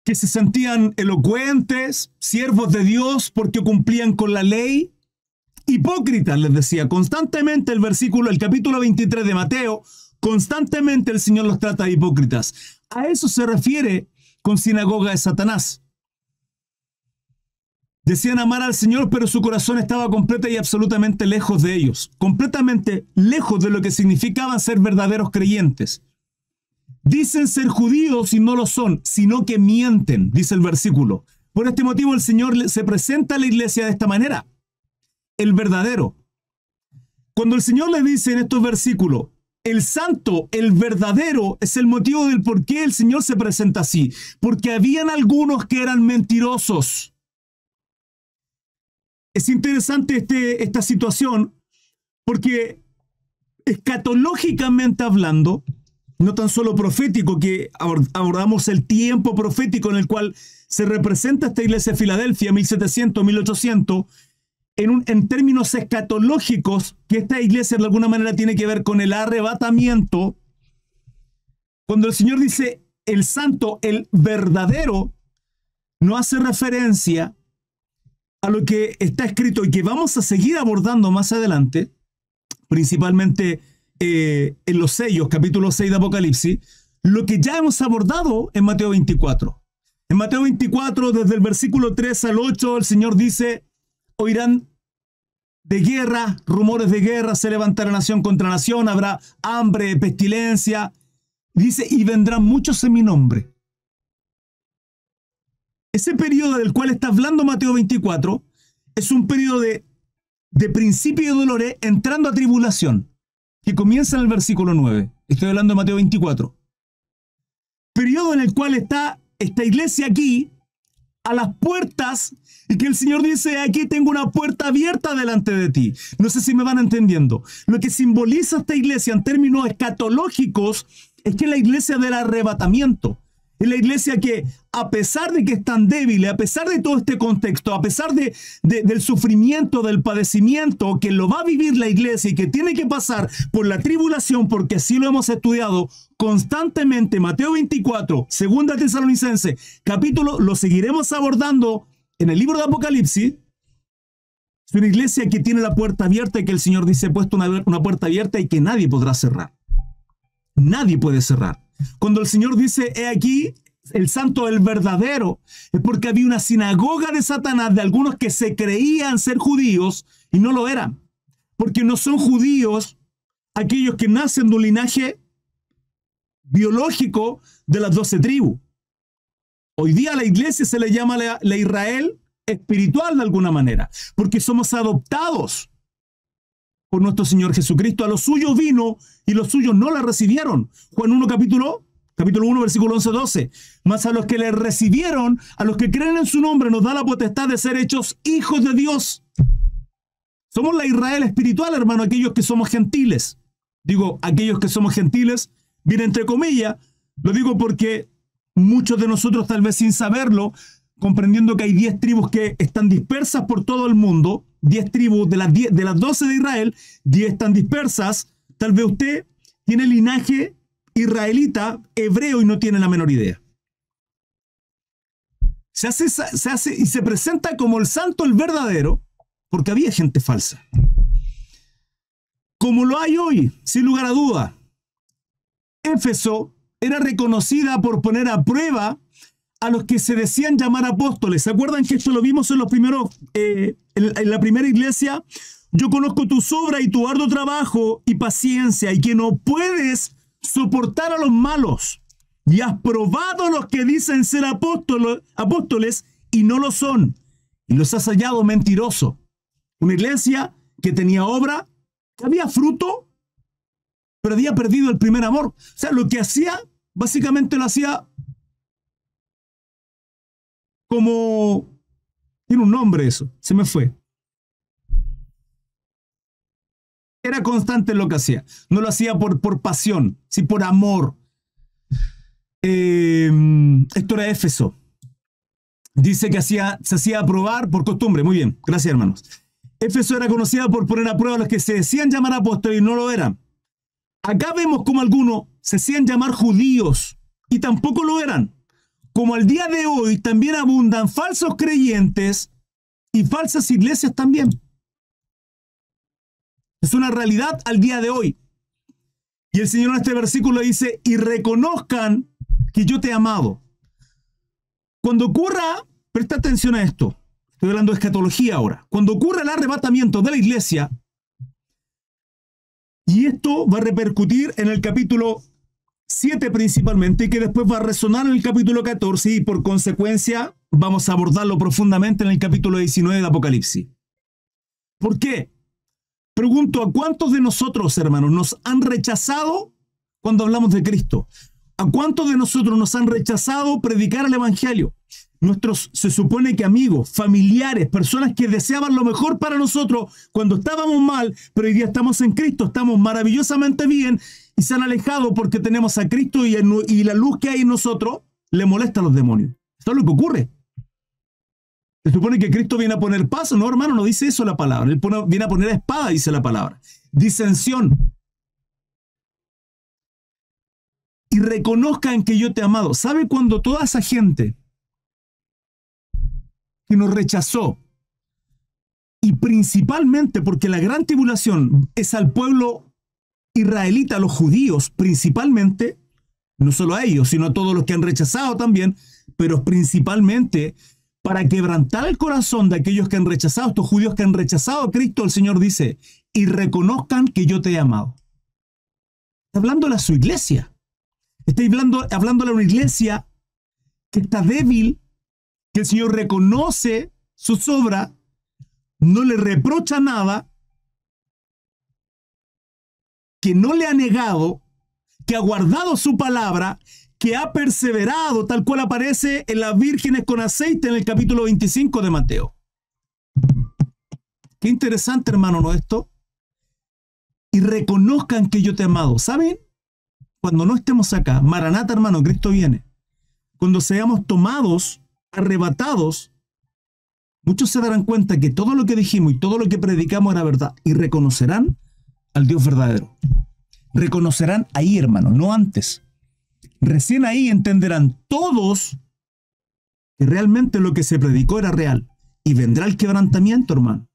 que se sentían elocuentes, siervos de Dios porque cumplían con la ley, hipócritas, les decía constantemente el capítulo 23 de Mateo, constantemente el Señor los trata de hipócritas. A eso se refiere con sinagoga de Satanás. Decían amar al Señor, pero su corazón estaba completa y absolutamente lejos de ellos, completamente lejos de lo que significaban ser verdaderos creyentes. Dicen ser judíos y no lo son, sino que mienten, dice el versículo. Por este motivo el Señor se presenta a la iglesia de esta manera: el verdadero. Cuando el Señor le dice en estos versículos, el santo, el verdadero, es el motivo del por qué el Señor se presenta así. Porque habían algunos que eran mentirosos. Es interesante esta situación porque escatológicamente hablando, no tan solo profético, que abordamos el tiempo profético en el cual se representa esta iglesia de Filadelfia, 1700, 1800, en términos escatológicos, que esta iglesia de alguna manera tiene que ver con el arrebatamiento. Cuando el Señor dice el santo, el verdadero, no hace referencia a lo que está escrito y que vamos a seguir abordando más adelante, principalmente en los sellos, capítulo 6 de Apocalipsis, lo que ya hemos abordado en Mateo 24. En Mateo 24, desde el versículo 3 al 8, el Señor dice: oirán de guerra, rumores de guerra, se levantará nación contra nación, habrá hambre, pestilencia. Dice: y vendrán muchos en mi nombre. Ese periodo del cual está hablando Mateo 24 es un periodo de principio de dolores entrando a tribulación, que comienza en el versículo 9. Estoy hablando de Mateo 24. Periodo en el cual está esta iglesia aquí, a las puertas, y que el Señor dice: aquí tengo una puerta abierta delante de ti. No sé si me van entendiendo. Lo que simboliza esta iglesia en términos escatológicos es que es la iglesia del arrebatamiento. Es la iglesia que, a pesar de que es tan débil, a pesar de todo este contexto, a pesar del sufrimiento, del padecimiento que lo va a vivir la iglesia y que tiene que pasar por la tribulación, porque así lo hemos estudiado constantemente, Mateo 24, Segunda Tesalonicense, capítulo, lo seguiremos abordando en el libro de Apocalipsis. Es una iglesia que tiene la puerta abierta y que el Señor dice: he puesto una puerta abierta y que nadie podrá cerrar. Nadie puede cerrar. Cuando el Señor dice: he aquí el santo, el verdadero, es porque había una sinagoga de Satanás, de algunos que se creían ser judíos y no lo eran. Porque no son judíos aquellos que nacen de un linaje biológico de las 12 tribus. Hoy día a la iglesia se le llama la Israel espiritual de alguna manera, porque somos adoptados por nuestro Señor Jesucristo. A los suyos vino y los suyos no la recibieron. Juan 1, capítulo 1, versículo 11-12. Mas a los que le recibieron, a los que creen en su nombre, nos da la potestad de ser hechos hijos de Dios. Somos la Israel espiritual, hermano, aquellos que somos gentiles. Digo, aquellos que somos gentiles, viene entre comillas, lo digo porque muchos de nosotros, tal vez sin saberlo, comprendiendo que hay 10 tribus que están dispersas por todo el mundo, 10 tribus de las 12 de Israel, 10 están dispersas. Tal vez usted tiene linaje israelita, hebreo, y no tiene la menor idea. Se hace y se presenta como el santo, el verdadero, porque había gente falsa. Como lo hay hoy, sin lugar a duda. Éfeso era reconocida por poner a prueba a los que se decían llamar apóstoles. ¿Se acuerdan que esto lo vimos en los primeros, en la primera iglesia? Yo conozco tu obra y tu arduo trabajo y paciencia, y que no puedes soportar a los malos, y has probado a los que dicen ser apóstoles y no lo son, y los has hallado mentirosos. Una iglesia que tenía obra, que había fruto, pero había perdido el primer amor. O sea, lo que hacía, básicamente lo hacía como... Tiene un nombre eso, se me fue. Era constante en lo que hacía. No lo hacía por pasión, sino por amor. Esto era Éfeso. Dice que se hacía aprobar por costumbre. Muy bien, gracias hermanos. Éfeso era conocida por poner a prueba a los que se decían llamar apóstoles y no lo eran. Acá vemos como algunos se hacían llamar judíos y tampoco lo eran. Como al día de hoy también abundan falsos creyentes y falsas iglesias también. Es una realidad al día de hoy. Y el Señor en este versículo dice, y reconozcan que yo te he amado. Cuando ocurra, presta atención a esto, estoy hablando de escatología ahora. Cuando ocurra el arrebatamiento de la iglesia, y esto va a repercutir en el capítulo 7 principalmente, y que después va a resonar en el capítulo 14, y por consecuencia vamos a abordarlo profundamente en el capítulo 19 de Apocalipsis. ¿Por qué? Pregunto, ¿a cuántos de nosotros, hermanos, nos han rechazado cuando hablamos de Cristo? ¿A cuántos de nosotros nos han rechazado predicar el Evangelio? Nuestros, se supone que amigos, familiares, personas que deseaban lo mejor para nosotros cuando estábamos mal, pero hoy día estamos en Cristo, estamos maravillosamente bien y se han alejado porque tenemos a Cristo y la luz que hay en nosotros le molesta a los demonios. Esto es lo que ocurre. Se supone que Cristo viene a poner paz. No, hermano, no dice eso la palabra. Él viene a poner espada, dice la palabra. Disensión. Y reconozcan que yo te he amado. ¿Sabe cuando toda esa gente que nos rechazó, y principalmente porque la gran tribulación es al pueblo israelita, a los judíos principalmente, no solo a ellos, sino a todos los que han rechazado también, pero principalmente para quebrantar el corazón de aquellos que han rechazado, estos judíos que han rechazado a Cristo, el Señor dice, y reconozcan que yo te he amado. Está hablándole a su iglesia. Está hablándole a una iglesia que está débil, que el Señor reconoce sus obras, no le reprocha nada, que no le ha negado, que ha guardado su palabra, que ha perseverado, tal cual aparece en las vírgenes con aceite en el capítulo 25 de Mateo. Qué interesante, hermano, ¿no esto? Y reconozcan que yo te he amado. ¿Saben? Cuando no estemos acá, Maranata, hermano, Cristo viene. Cuando seamos tomados, arrebatados, muchos se darán cuenta que todo lo que dijimos y todo lo que predicamos era verdad y reconocerán al Dios verdadero. Reconocerán ahí, hermano, no antes. Recién ahí entenderán todos que realmente lo que se predicó era real. Y vendrá el quebrantamiento, hermano.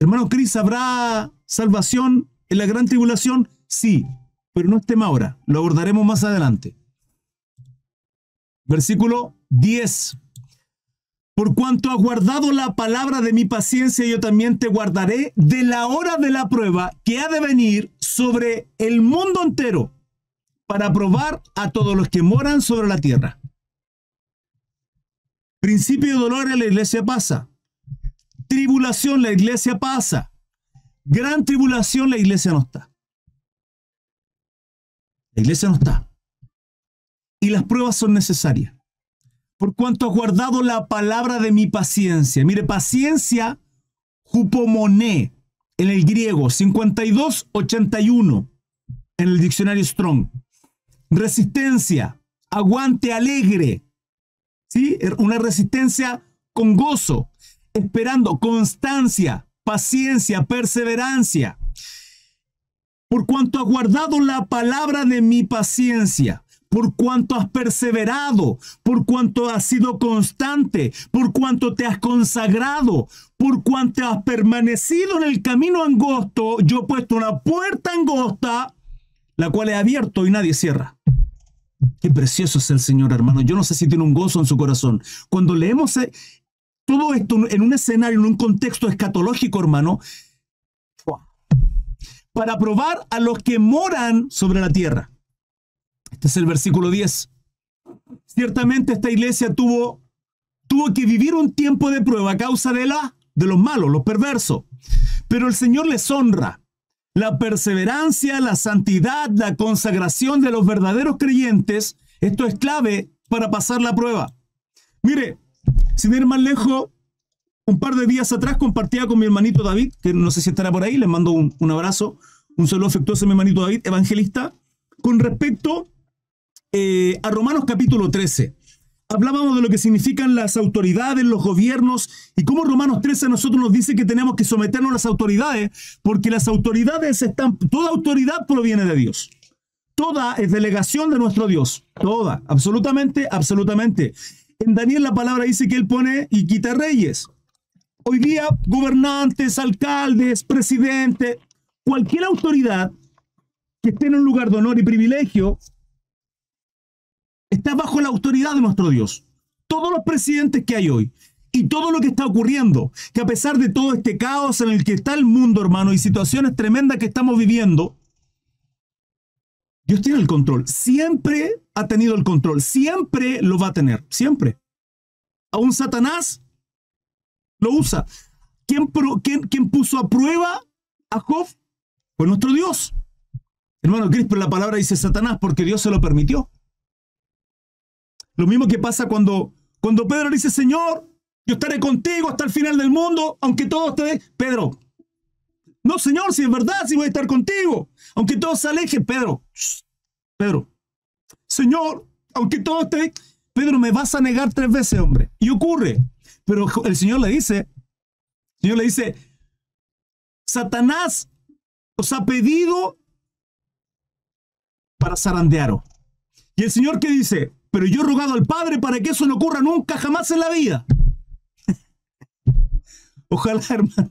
Hermano Cris, ¿habrá salvación en la gran tribulación? Sí, pero no es tema ahora. Lo abordaremos más adelante. Versículo 10. Por cuanto has guardado la palabra de mi paciencia, yo también te guardaré de la hora de la prueba que ha de venir sobre el mundo entero, para probar a todos los que moran sobre la tierra. Principio de dolor en la iglesia pasa. Tribulación, la iglesia pasa. Gran tribulación, la iglesia no está. La iglesia no está. Y las pruebas son necesarias. Por cuanto has guardado la palabra de mi paciencia. Mire, paciencia, hupomoné, en el griego, 5281, en el diccionario Strong. Resistencia, aguante alegre, ¿sí? Una resistencia con gozo, esperando, constancia, paciencia, perseverancia. Por cuanto has guardado la palabra de mi paciencia, por cuanto has perseverado, por cuanto has sido constante, por cuanto te has consagrado, por cuanto has permanecido en el camino angosto, yo he puesto una puerta angosta, la cual he abierto y nadie cierra. Qué precioso es el Señor, hermano. Yo no sé si tiene un gozo en su corazón. Cuando leemos todo esto en un escenario, en un contexto escatológico, hermano, para probar a los que moran sobre la tierra. Este es el versículo 10. Ciertamente esta iglesia tuvo que vivir un tiempo de prueba a causa de los malos, los perversos. Pero el Señor les honra. La perseverancia, la santidad, la consagración de los verdaderos creyentes, esto es clave para pasar la prueba. Mire, sin ir más lejos, un par de días atrás compartía con mi hermanito David, que no sé si estará por ahí, le mando un abrazo, un saludo afectuoso a mi hermanito David, evangelista, con respecto a Romanos capítulo 13. Hablábamos de lo que significan las autoridades, los gobiernos, y cómo Romanos 13 a nosotros nos dice que tenemos que someternos a las autoridades, porque las autoridades toda autoridad proviene de Dios. Toda es delegación de nuestro Dios. Toda, absolutamente, absolutamente. En Daniel la palabra dice que Él pone y quita reyes. Hoy día, gobernantes, alcaldes, presidentes, cualquier autoridad que esté en un lugar de honor y privilegio, está bajo la autoridad de nuestro Dios. Todos los presidentes que hay hoy y todo lo que está ocurriendo, que a pesar de todo este caos en el que está el mundo, hermano, y situaciones tremendas que estamos viviendo, Dios tiene el control. Siempre ha tenido el control. Siempre lo va a tener. Siempre. Aún Satanás lo usa. ¿Quién puso a prueba a Job? Fue nuestro Dios. Hermano Cristo, la palabra dice Satanás porque Dios se lo permitió. Lo mismo que pasa cuando Pedro dice, Señor, yo estaré contigo hasta el final del mundo, aunque todos te... Pedro, no, Señor, si es verdad, si voy a estar contigo, aunque todos se alejen. Pedro, Señor, aunque todos te... Pedro, me vas a negar 3 veces, hombre. Y ocurre. Pero el Señor le dice, Satanás os ha pedido para zarandearos. Y el Señor, ¿qué dice? Pero yo he rogado al Padre para que eso no ocurra nunca, jamás en la vida. Ojalá, hermano.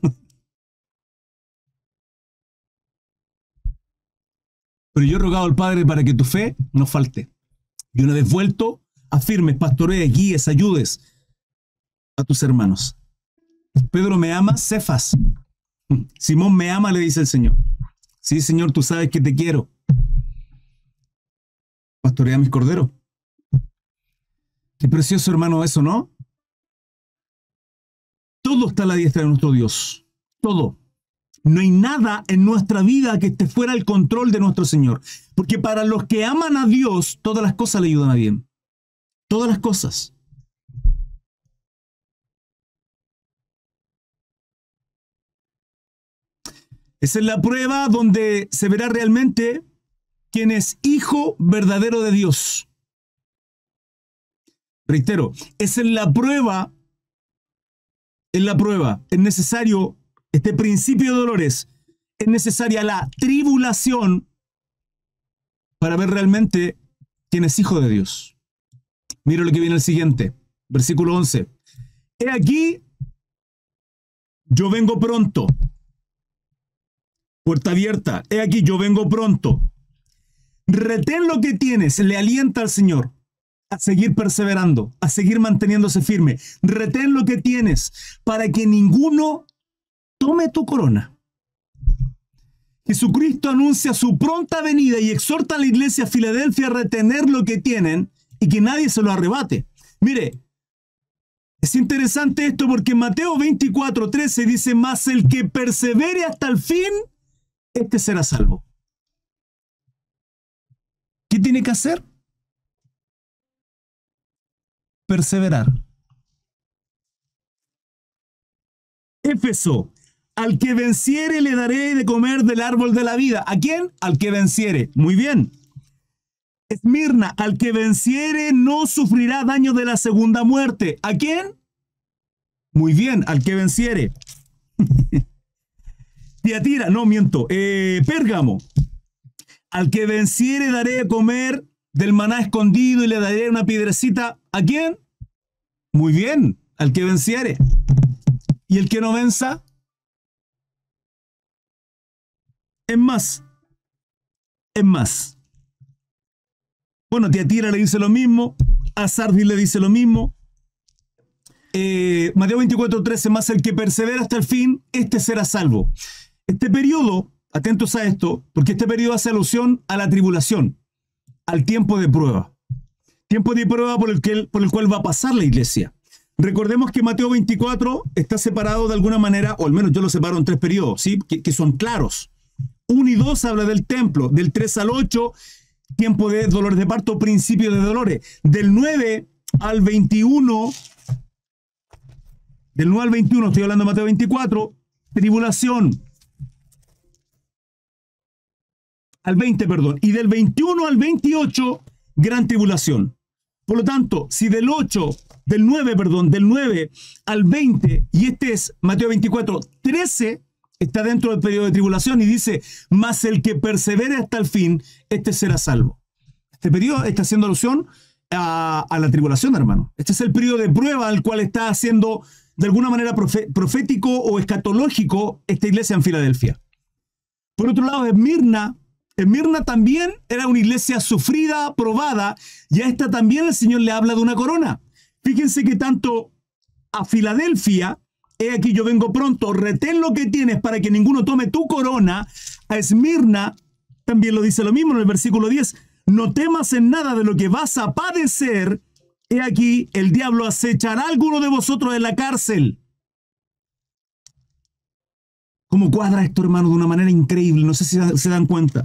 Pero yo he rogado al Padre para que tu fe no falte. Y una vez vuelto, afirmes, pastorees, guíes, ayudes a tus hermanos. Pedro, ¿me amas? Cefas. Simón, ¿me ama? Le dice el Señor. Sí, Señor, tú sabes que te quiero. Pastorea mis corderos. Qué precioso, hermano, eso, ¿no? Todo está a la diestra de nuestro Dios. Todo. No hay nada en nuestra vida que esté fuera del control de nuestro Señor. Porque para los que aman a Dios, todas las cosas le ayudan a bien. Todas las cosas. Esa es la prueba donde se verá realmente quién es hijo verdadero de Dios. Reitero, esa es la prueba. Es necesario este principio de dolores. Es necesaria la tribulación para ver realmente quién es hijo de Dios. Mira lo que viene el siguiente, versículo 11. He aquí, yo vengo pronto. Puerta abierta. He aquí, yo vengo pronto. Retén lo que tienes, le alienta al Señor a seguir perseverando, a seguir manteniéndose firme. Retén lo que tienes para que ninguno tome tu corona. Jesucristo anuncia su pronta venida y exhorta a la iglesia de Filadelfia a retener lo que tienen y que nadie se lo arrebate. Mire, es interesante esto porque en Mateo 24:13 dice, mas el que persevere hasta el fin, este será salvo. ¿Qué tiene que hacer? Perseverar. Éfeso, al que venciere le daré de comer del árbol de la vida. ¿A quién? Al que venciere. Muy bien. Esmirna, al que venciere no sufrirá daño de la segunda muerte. ¿A quién? Muy bien, al que venciere. Tiatira, no miento. Pérgamo, al que venciere daré de comer del maná escondido y le daré una piedrecita. ¿A quién? Muy bien, al que venciere. ¿Y el que no venza? Es más. Bueno, Tiatira le dice lo mismo, a Sardis le dice lo mismo. Mateo 24:13, más el que persevera hasta el fin, este será salvo. Este periodo atentos a esto, porque este periodo hace alusión a la tribulación, al tiempo de prueba. Tiempo de prueba por el cual va a pasar la iglesia. Recordemos que Mateo 24 está separado de alguna manera, o al menos yo lo separo en 3 periodos, ¿sí? que son claros. 1 y 2 habla del templo, del 3 al 8, tiempo de dolores de parto, principio de dolores. Del 9 al 21, estoy hablando de Mateo 24, tribulación. Al 20, perdón. Y del 21 al 28, gran tribulación. Por lo tanto, si del 9 al 20, y este es Mateo 24, 13, está dentro del periodo de tribulación y dice, mas el que persevere hasta el fin, este será salvo. Este periodo está haciendo alusión a la tribulación, hermano. Este es el periodo de prueba al cual está haciendo de alguna manera profético o escatológico esta iglesia en Filadelfia. Por otro lado, Esmirna también era una iglesia sufrida, probada, y a esta también el Señor le habla de una corona. Fíjense que tanto a Filadelfia, he aquí yo vengo pronto, retén lo que tienes para que ninguno tome tu corona. A Esmirna también lo dice lo mismo en el versículo 10, no temas en nada de lo que vas a padecer, he aquí el diablo acechará a alguno de vosotros en la cárcel. ¿Cómo cuadra esto, hermano, de una manera increíble? No sé si se dan cuenta.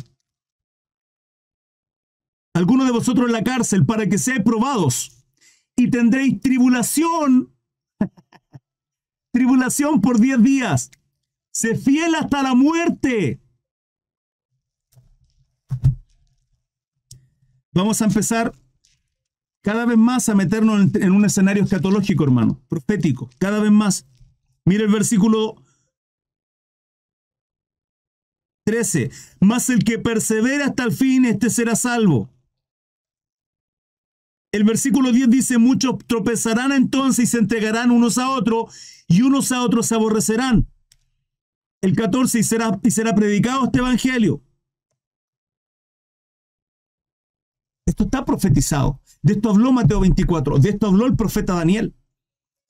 Alguno de vosotros en la cárcel para que seáis probados y tendréis tribulación. Tribulación por 10 días. Sé fiel hasta la muerte. Vamos a empezar cada vez más a meternos en un escenario escatológico, hermano, profético, cada vez más. Mire el versículo 13. Mas el que persevera hasta el fin, este será salvo. El versículo 10 dice, muchos tropezarán entonces y se entregarán unos a otros, y unos a otros se aborrecerán. El 14, y será predicado este evangelio. Esto está profetizado. De esto habló Mateo 24, de esto habló el profeta Daniel.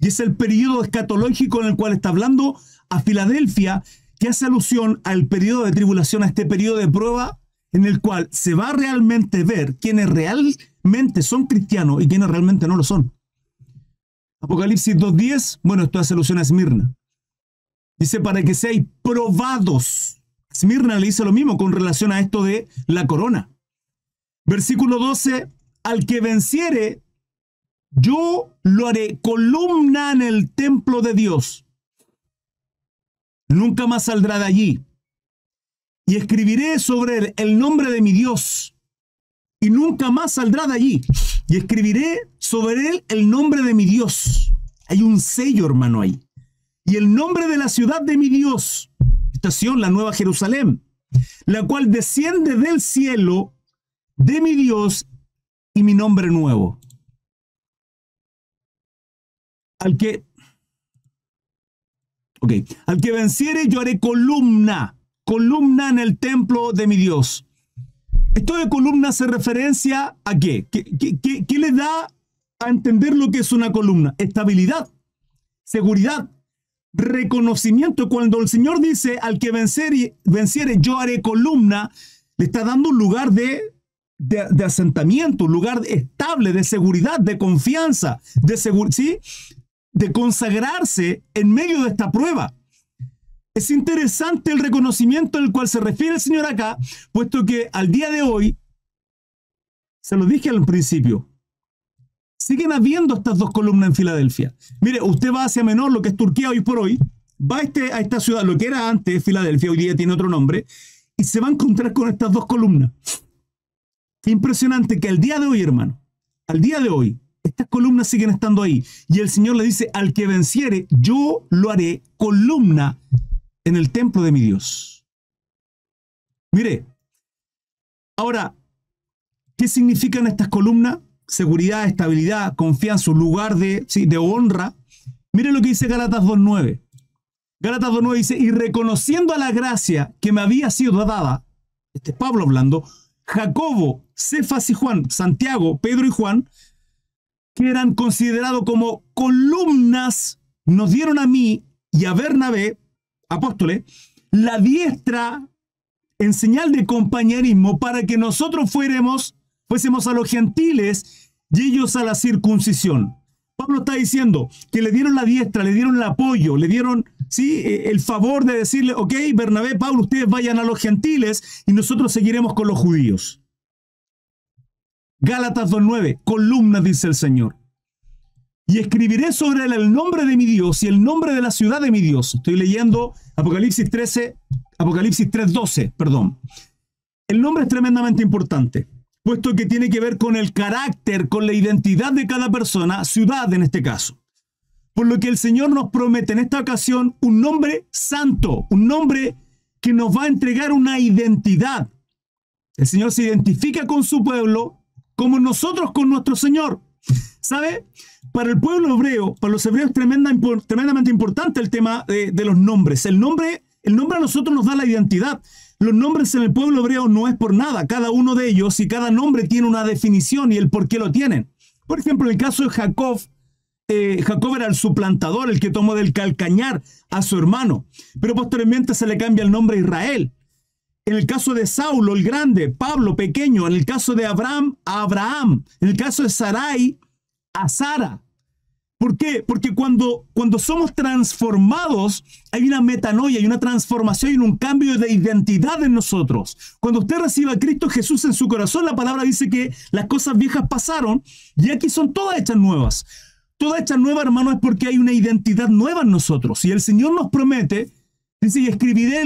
Y es el periodo escatológico en el cual está hablando a Filadelfia, que hace alusión al periodo de tribulación, a este periodo de prueba en el cual se va a realmente ver quiénes realmente son cristianos y quienes realmente no lo son. Apocalipsis 2.10, bueno, esto hace alusión a Esmirna. Dice, para que seáis probados. Esmirna le dice lo mismo con relación a esto de la corona. Versículo 12, al que venciere, yo lo haré columna en el templo de Dios. Nunca más saldrá de allí. Y escribiré sobre él el nombre de mi Dios. Y nunca más saldrá de allí. Y escribiré sobre él el nombre de mi Dios. Hay un sello, hermano, ahí. Y el nombre de la ciudad de mi Dios. Estación, la Nueva Jerusalén. La cual desciende del cielo de mi Dios y mi nombre nuevo. Al que venciere, yo haré columna en el templo de mi Dios. Esto de columna hace referencia a ¿qué? ¿Qué le da a entender lo que es una columna? Estabilidad, seguridad, reconocimiento. Cuando el Señor dice al que venciere, yo haré columna, le está dando un lugar de asentamiento, un lugar estable, de seguridad, de confianza, ¿sí? De consagrarse en medio de esta prueba. Es interesante el reconocimiento al cual se refiere el Señor acá, puesto que al día de hoy, se lo dije al principio, siguen habiendo estas dos columnas en Filadelfia. Mire, usted va hacia Menor, lo que es Turquía hoy por hoy, va a esta ciudad, lo que era antes Filadelfia, hoy día tiene otro nombre, y se va a encontrar con estas dos columnas. Qué impresionante que al día de hoy, hermano, al día de hoy, estas columnas siguen estando ahí. Y el Señor le dice, al que venciere, yo lo haré columna en el templo de mi Dios. Mire, ahora, ¿qué significan estas columnas? Seguridad, estabilidad, confianza, un lugar de honra. Mire lo que dice Gálatas 2.9. Gálatas 2.9 dice, y reconociendo a la gracia que me había sido dada, este es Pablo hablando, Jacobo, Cefas y Juan, Santiago, Pedro y Juan, que eran considerados como columnas, nos dieron a mí y a Bernabé, apóstoles, la diestra en señal de compañerismo para que nosotros fuésemos a los gentiles y ellos a la circuncisión. Pablo está diciendo que le dieron la diestra, le dieron el apoyo, le dieron el favor de decirle, ok, Bernabé, Pablo, ustedes vayan a los gentiles y nosotros seguiremos con los judíos. Gálatas 2:9, columnas, dice el Señor. Y escribiré sobre él el nombre de mi Dios y el nombre de la ciudad de mi Dios. Estoy leyendo Apocalipsis 3:12, perdón. El nombre es tremendamente importante, puesto que tiene que ver con el carácter, con la identidad de cada persona, ciudad en este caso. Por lo que el Señor nos promete en esta ocasión un nombre santo, un nombre que nos va a entregar una identidad. El Señor se identifica con su pueblo como nosotros con nuestro Señor. ¿Sabe? Para el pueblo hebreo, para los hebreos es tremendamente importante el tema de los nombres. El nombre a nosotros nos da la identidad. Los nombres en el pueblo hebreo no es por nada. Cada uno de ellos y cada nombre tiene una definición y el por qué lo tienen. Por ejemplo, en el caso de Jacob, Jacob era el suplantador, el que tomó del calcañar a su hermano. Pero posteriormente se le cambia el nombre a Israel. En el caso de Saulo, el grande, Pablo, pequeño. En el caso de Abraham, a Abraham. En el caso de Sarai, a Sara. ¿Por qué? Porque cuando somos transformados, hay una metanoia, hay una transformación y un cambio de identidad en nosotros. Cuando usted recibe a Cristo Jesús en su corazón, la palabra dice que las cosas viejas pasaron y aquí son todas hechas nuevas. Todas hechas nuevas, hermano, es porque hay una identidad nueva en nosotros. Y el Señor nos promete, dice, y escribiré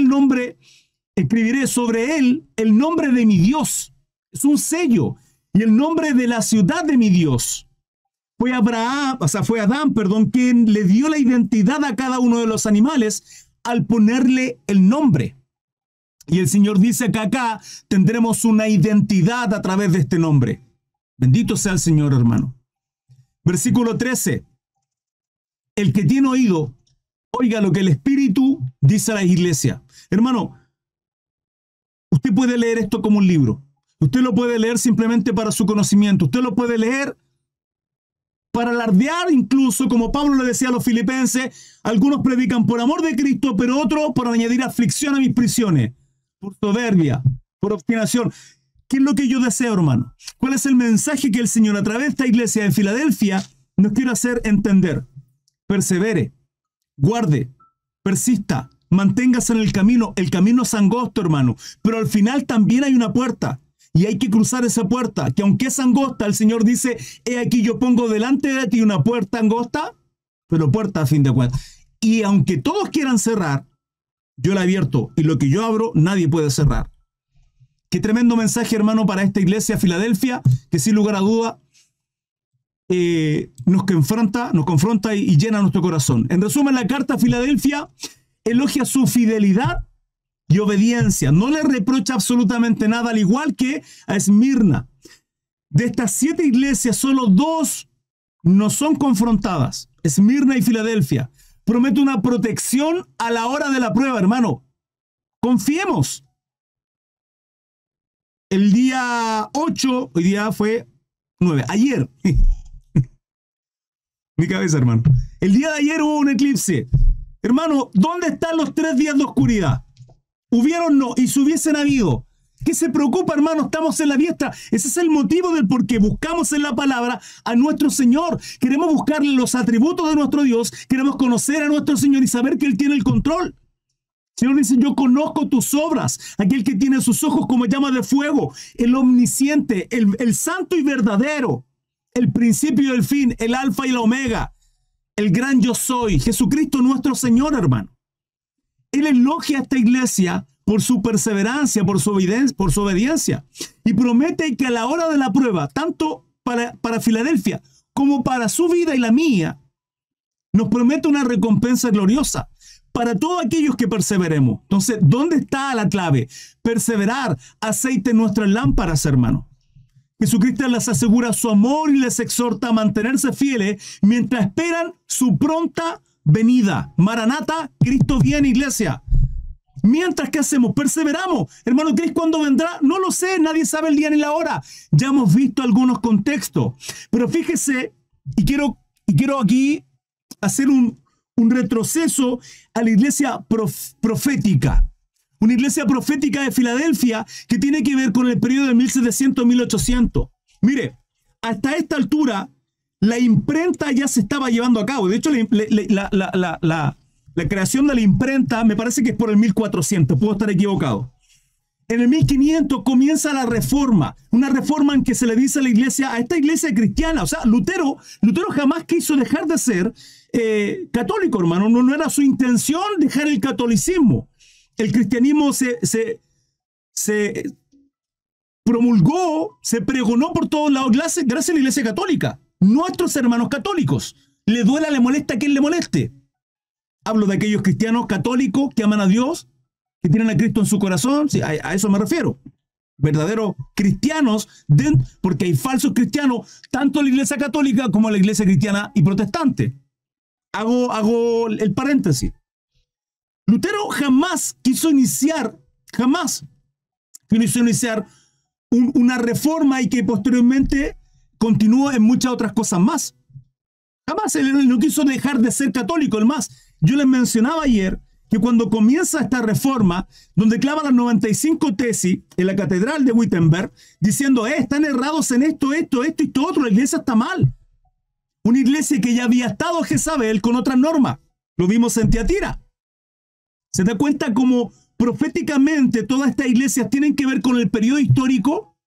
sobre él el nombre de mi Dios. Es un sello. Y el nombre de la ciudad de mi Dios. Fue Adán, quien le dio la identidad a cada uno de los animales al ponerle el nombre. Y el Señor dice que acá tendremos una identidad a través de este nombre. Bendito sea el Señor, hermano. Versículo 13. El que tiene oído, oiga lo que el Espíritu dice a la iglesia. Hermano, usted puede leer esto como un libro. Usted lo puede leer simplemente para su conocimiento. Usted lo puede leer para alardear, incluso, como Pablo le decía a los filipenses, algunos predican por amor de Cristo, pero otros por añadir aflicción a mis prisiones, por soberbia, por obstinación. ¿Qué es lo que yo deseo, hermano? ¿Cuál es el mensaje que el Señor a través de esta iglesia de Filadelfia nos quiere hacer entender? Persevere, guarde, persista, manténgase en el camino. El camino es angosto, hermano, pero al final también hay una puerta. Y hay que cruzar esa puerta, que aunque es angosta, el Señor dice, he aquí yo pongo delante de ti una puerta angosta, pero puerta a fin de cuentas. Y aunque todos quieran cerrar, yo la abierto, y lo que yo abro, nadie puede cerrar. Qué tremendo mensaje, hermano, para esta iglesia Filadelfia, que sin lugar a duda nos confronta y llena nuestro corazón. En resumen, la carta a Filadelfia elogia su fidelidad y obediencia. No le reprocha absolutamente nada, al igual que a Esmirna. De estas 7 iglesias, solo 2 no son confrontadas. Esmirna y Filadelfia. Promete una protección a la hora de la prueba, hermano. Confiemos. El día 8, hoy día fue 9, ayer. Mi cabeza, hermano. El día de ayer hubo un eclipse. Hermano, ¿dónde están los 3 días de oscuridad? Hubieron no, y si hubiesen habido. ¿Qué se preocupa, hermano? Estamos en la diestra. Ese es el motivo del por qué buscamos en la palabra a nuestro Señor. Queremos buscarle los atributos de nuestro Dios. Queremos conocer a nuestro Señor y saber que Él tiene el control. El Señor dice, yo conozco tus obras. Aquel que tiene sus ojos como llama de fuego. El omnisciente, el santo y verdadero. El principio y el fin, el alfa y la omega. El gran yo soy. Jesucristo nuestro Señor, hermano. Él elogia a esta iglesia por su perseverancia, por su obediencia. Y promete que a la hora de la prueba, tanto para Filadelfia como para su vida y la mía, nos promete una recompensa gloriosa para todos aquellos que perseveremos. Entonces, ¿dónde está la clave? Perseverar, aceite en nuestras lámparas, hermano. Jesucristo les asegura su amor y les exhorta a mantenerse fieles mientras esperan su pronta venida. Maranata, Cristo viene, iglesia. Mientras, ¿qué hacemos? Perseveramos. Hermano, ¿qué es cuándo vendrá? No lo sé, nadie sabe el día ni la hora. Ya hemos visto algunos contextos. Pero fíjese, y quiero aquí hacer un retroceso a la iglesia profética. una iglesia profética de Filadelfia que tiene que ver con el periodo de 1700-1800. Mire, hasta esta altura, la imprenta ya se estaba llevando a cabo. De hecho, la creación de la imprenta me parece que es por el 1400, puedo estar equivocado. En el 1500 comienza la reforma, una reforma en que se le dice a la iglesia, a esta iglesia cristiana, o sea, Lutero jamás quiso dejar de ser católico, hermano, no era su intención dejar el catolicismo. El cristianismo se promulgó, se pregonó por todos lados gracias a la iglesia católica. Nuestros hermanos católicos, le duela, le molesta a quien le moleste. Hablo de aquellos cristianos católicos que aman a Dios, que tienen a Cristo en su corazón, sí, a eso me refiero. Verdaderos cristianos, porque hay falsos cristianos, tanto en la iglesia católica como en la iglesia cristiana y protestante. Hago el paréntesis. Lutero jamás quiso iniciar una reforma y que posteriormente continuó en muchas otras cosas más. Jamás él no quiso dejar de ser católico. El más, yo les mencionaba ayer que cuando comienza esta reforma, donde clava las 95 tesis en la catedral de Wittenberg, diciendo, están errados en esto y esto otro, la iglesia está mal. Una iglesia que ya había estado Jezabel con otras normas. Lo vimos en Tiatira. ¿Se da cuenta cómo proféticamente todas estas iglesias tienen que ver con el periodo histórico?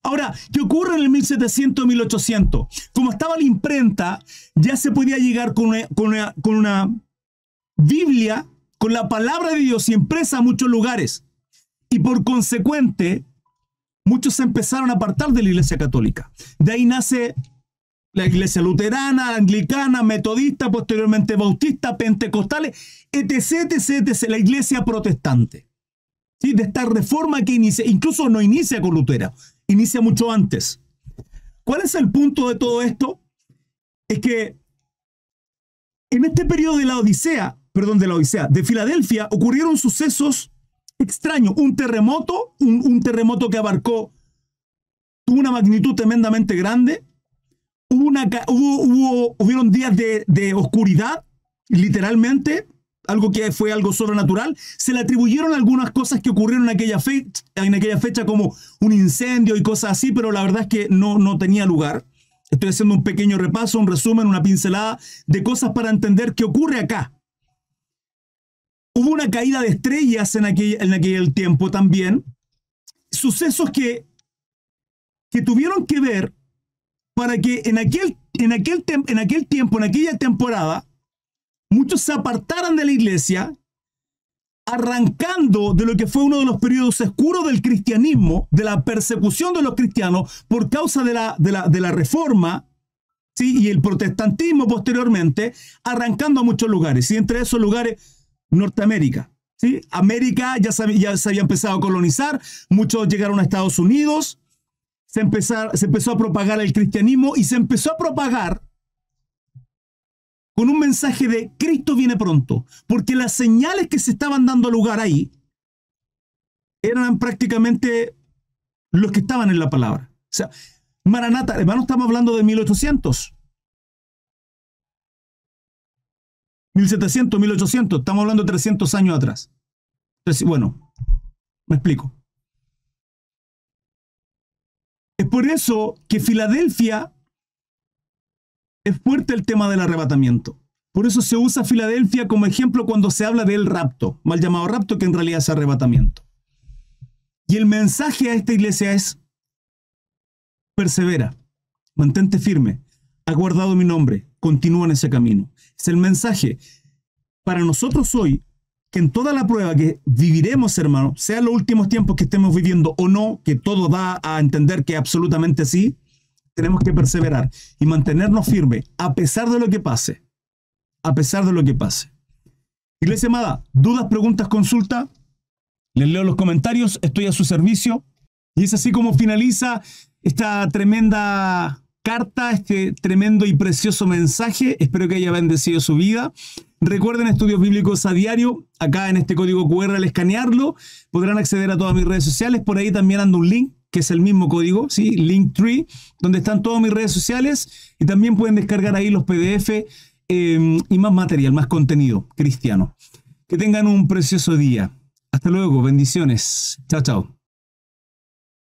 Ahora, ¿qué ocurre en el 1700-1800? Como estaba la imprenta, ya se podía llegar con una Biblia, con la palabra de Dios impresa a muchos lugares. Y por consecuente, muchos se empezaron a apartar de la iglesia católica. De ahí nace la iglesia luterana, anglicana, metodista, posteriormente bautista, pentecostales, etc. La iglesia protestante. ¿Sí? De esta reforma que inicia, incluso no inicia con Lutero, inicia mucho antes. ¿Cuál es el punto de todo esto? Es que en este periodo de la Odisea, de Filadelfia, ocurrieron sucesos extraños. Un terremoto que tuvo una magnitud tremendamente grande. Hubieron días de oscuridad, literalmente, algo que fue algo sobrenatural. Se le atribuyeron algunas cosas que ocurrieron en aquella fecha, como un incendio y cosas así, pero la verdad es que no tenía lugar. Estoy haciendo un pequeño repaso, un resumen, una pincelada de cosas para entender qué ocurre acá. Hubo una caída de estrellas en aquel tiempo también. Sucesos que tuvieron que ver para que en aquel tiempo, en aquella temporada, muchos se apartaran de la iglesia, arrancando de lo que fue uno de los periodos oscuros del cristianismo, de la persecución de los cristianos por causa de la reforma, ¿sí? Y el protestantismo posteriormente, arrancando a muchos lugares. Y entre esos lugares, Norteamérica. ¿Sí? América ya se había empezado a colonizar, muchos llegaron a Estados Unidos, se empezó a propagar el cristianismo y se empezó a propagar con un mensaje de Cristo viene pronto, porque las señales que se estaban dando lugar ahí eran prácticamente los que estaban en la palabra. O sea, Maranata, hermano, estamos hablando de 1800. 1700, 1800, estamos hablando de 300 años atrás. Entonces, bueno, me explico. Es por eso que Filadelfia es fuerte el tema del arrebatamiento. Por eso se usa Filadelfia como ejemplo cuando se habla del rapto, mal llamado rapto, que en realidad es arrebatamiento. Y el mensaje a esta iglesia es: persevera, mantente firme, has guardado mi nombre, continúa en ese camino. Es el mensaje para nosotros hoy, que en toda la prueba que viviremos, hermano, sea en los últimos tiempos que estemos viviendo o no, que todo da a entender que absolutamente sí, tenemos que perseverar y mantenernos firmes a pesar de lo que pase. A pesar de lo que pase. Iglesia amada, dudas, preguntas, consulta. Les leo los comentarios, estoy a su servicio. Y es así como finaliza esta tremenda carta, este tremendo y precioso mensaje. Espero que haya bendecido su vida. Recuerden, estudios bíblicos a diario. Acá en este código QR, al escanearlo, podrán acceder a todas mis redes sociales. Por ahí también anda un link, que es el mismo código, ¿sí? Linktree, donde están todas mis redes sociales. Y también pueden descargar ahí los PDF y más material, más contenido cristiano. Que tengan un precioso día. Hasta luego, bendiciones. Chao, chao.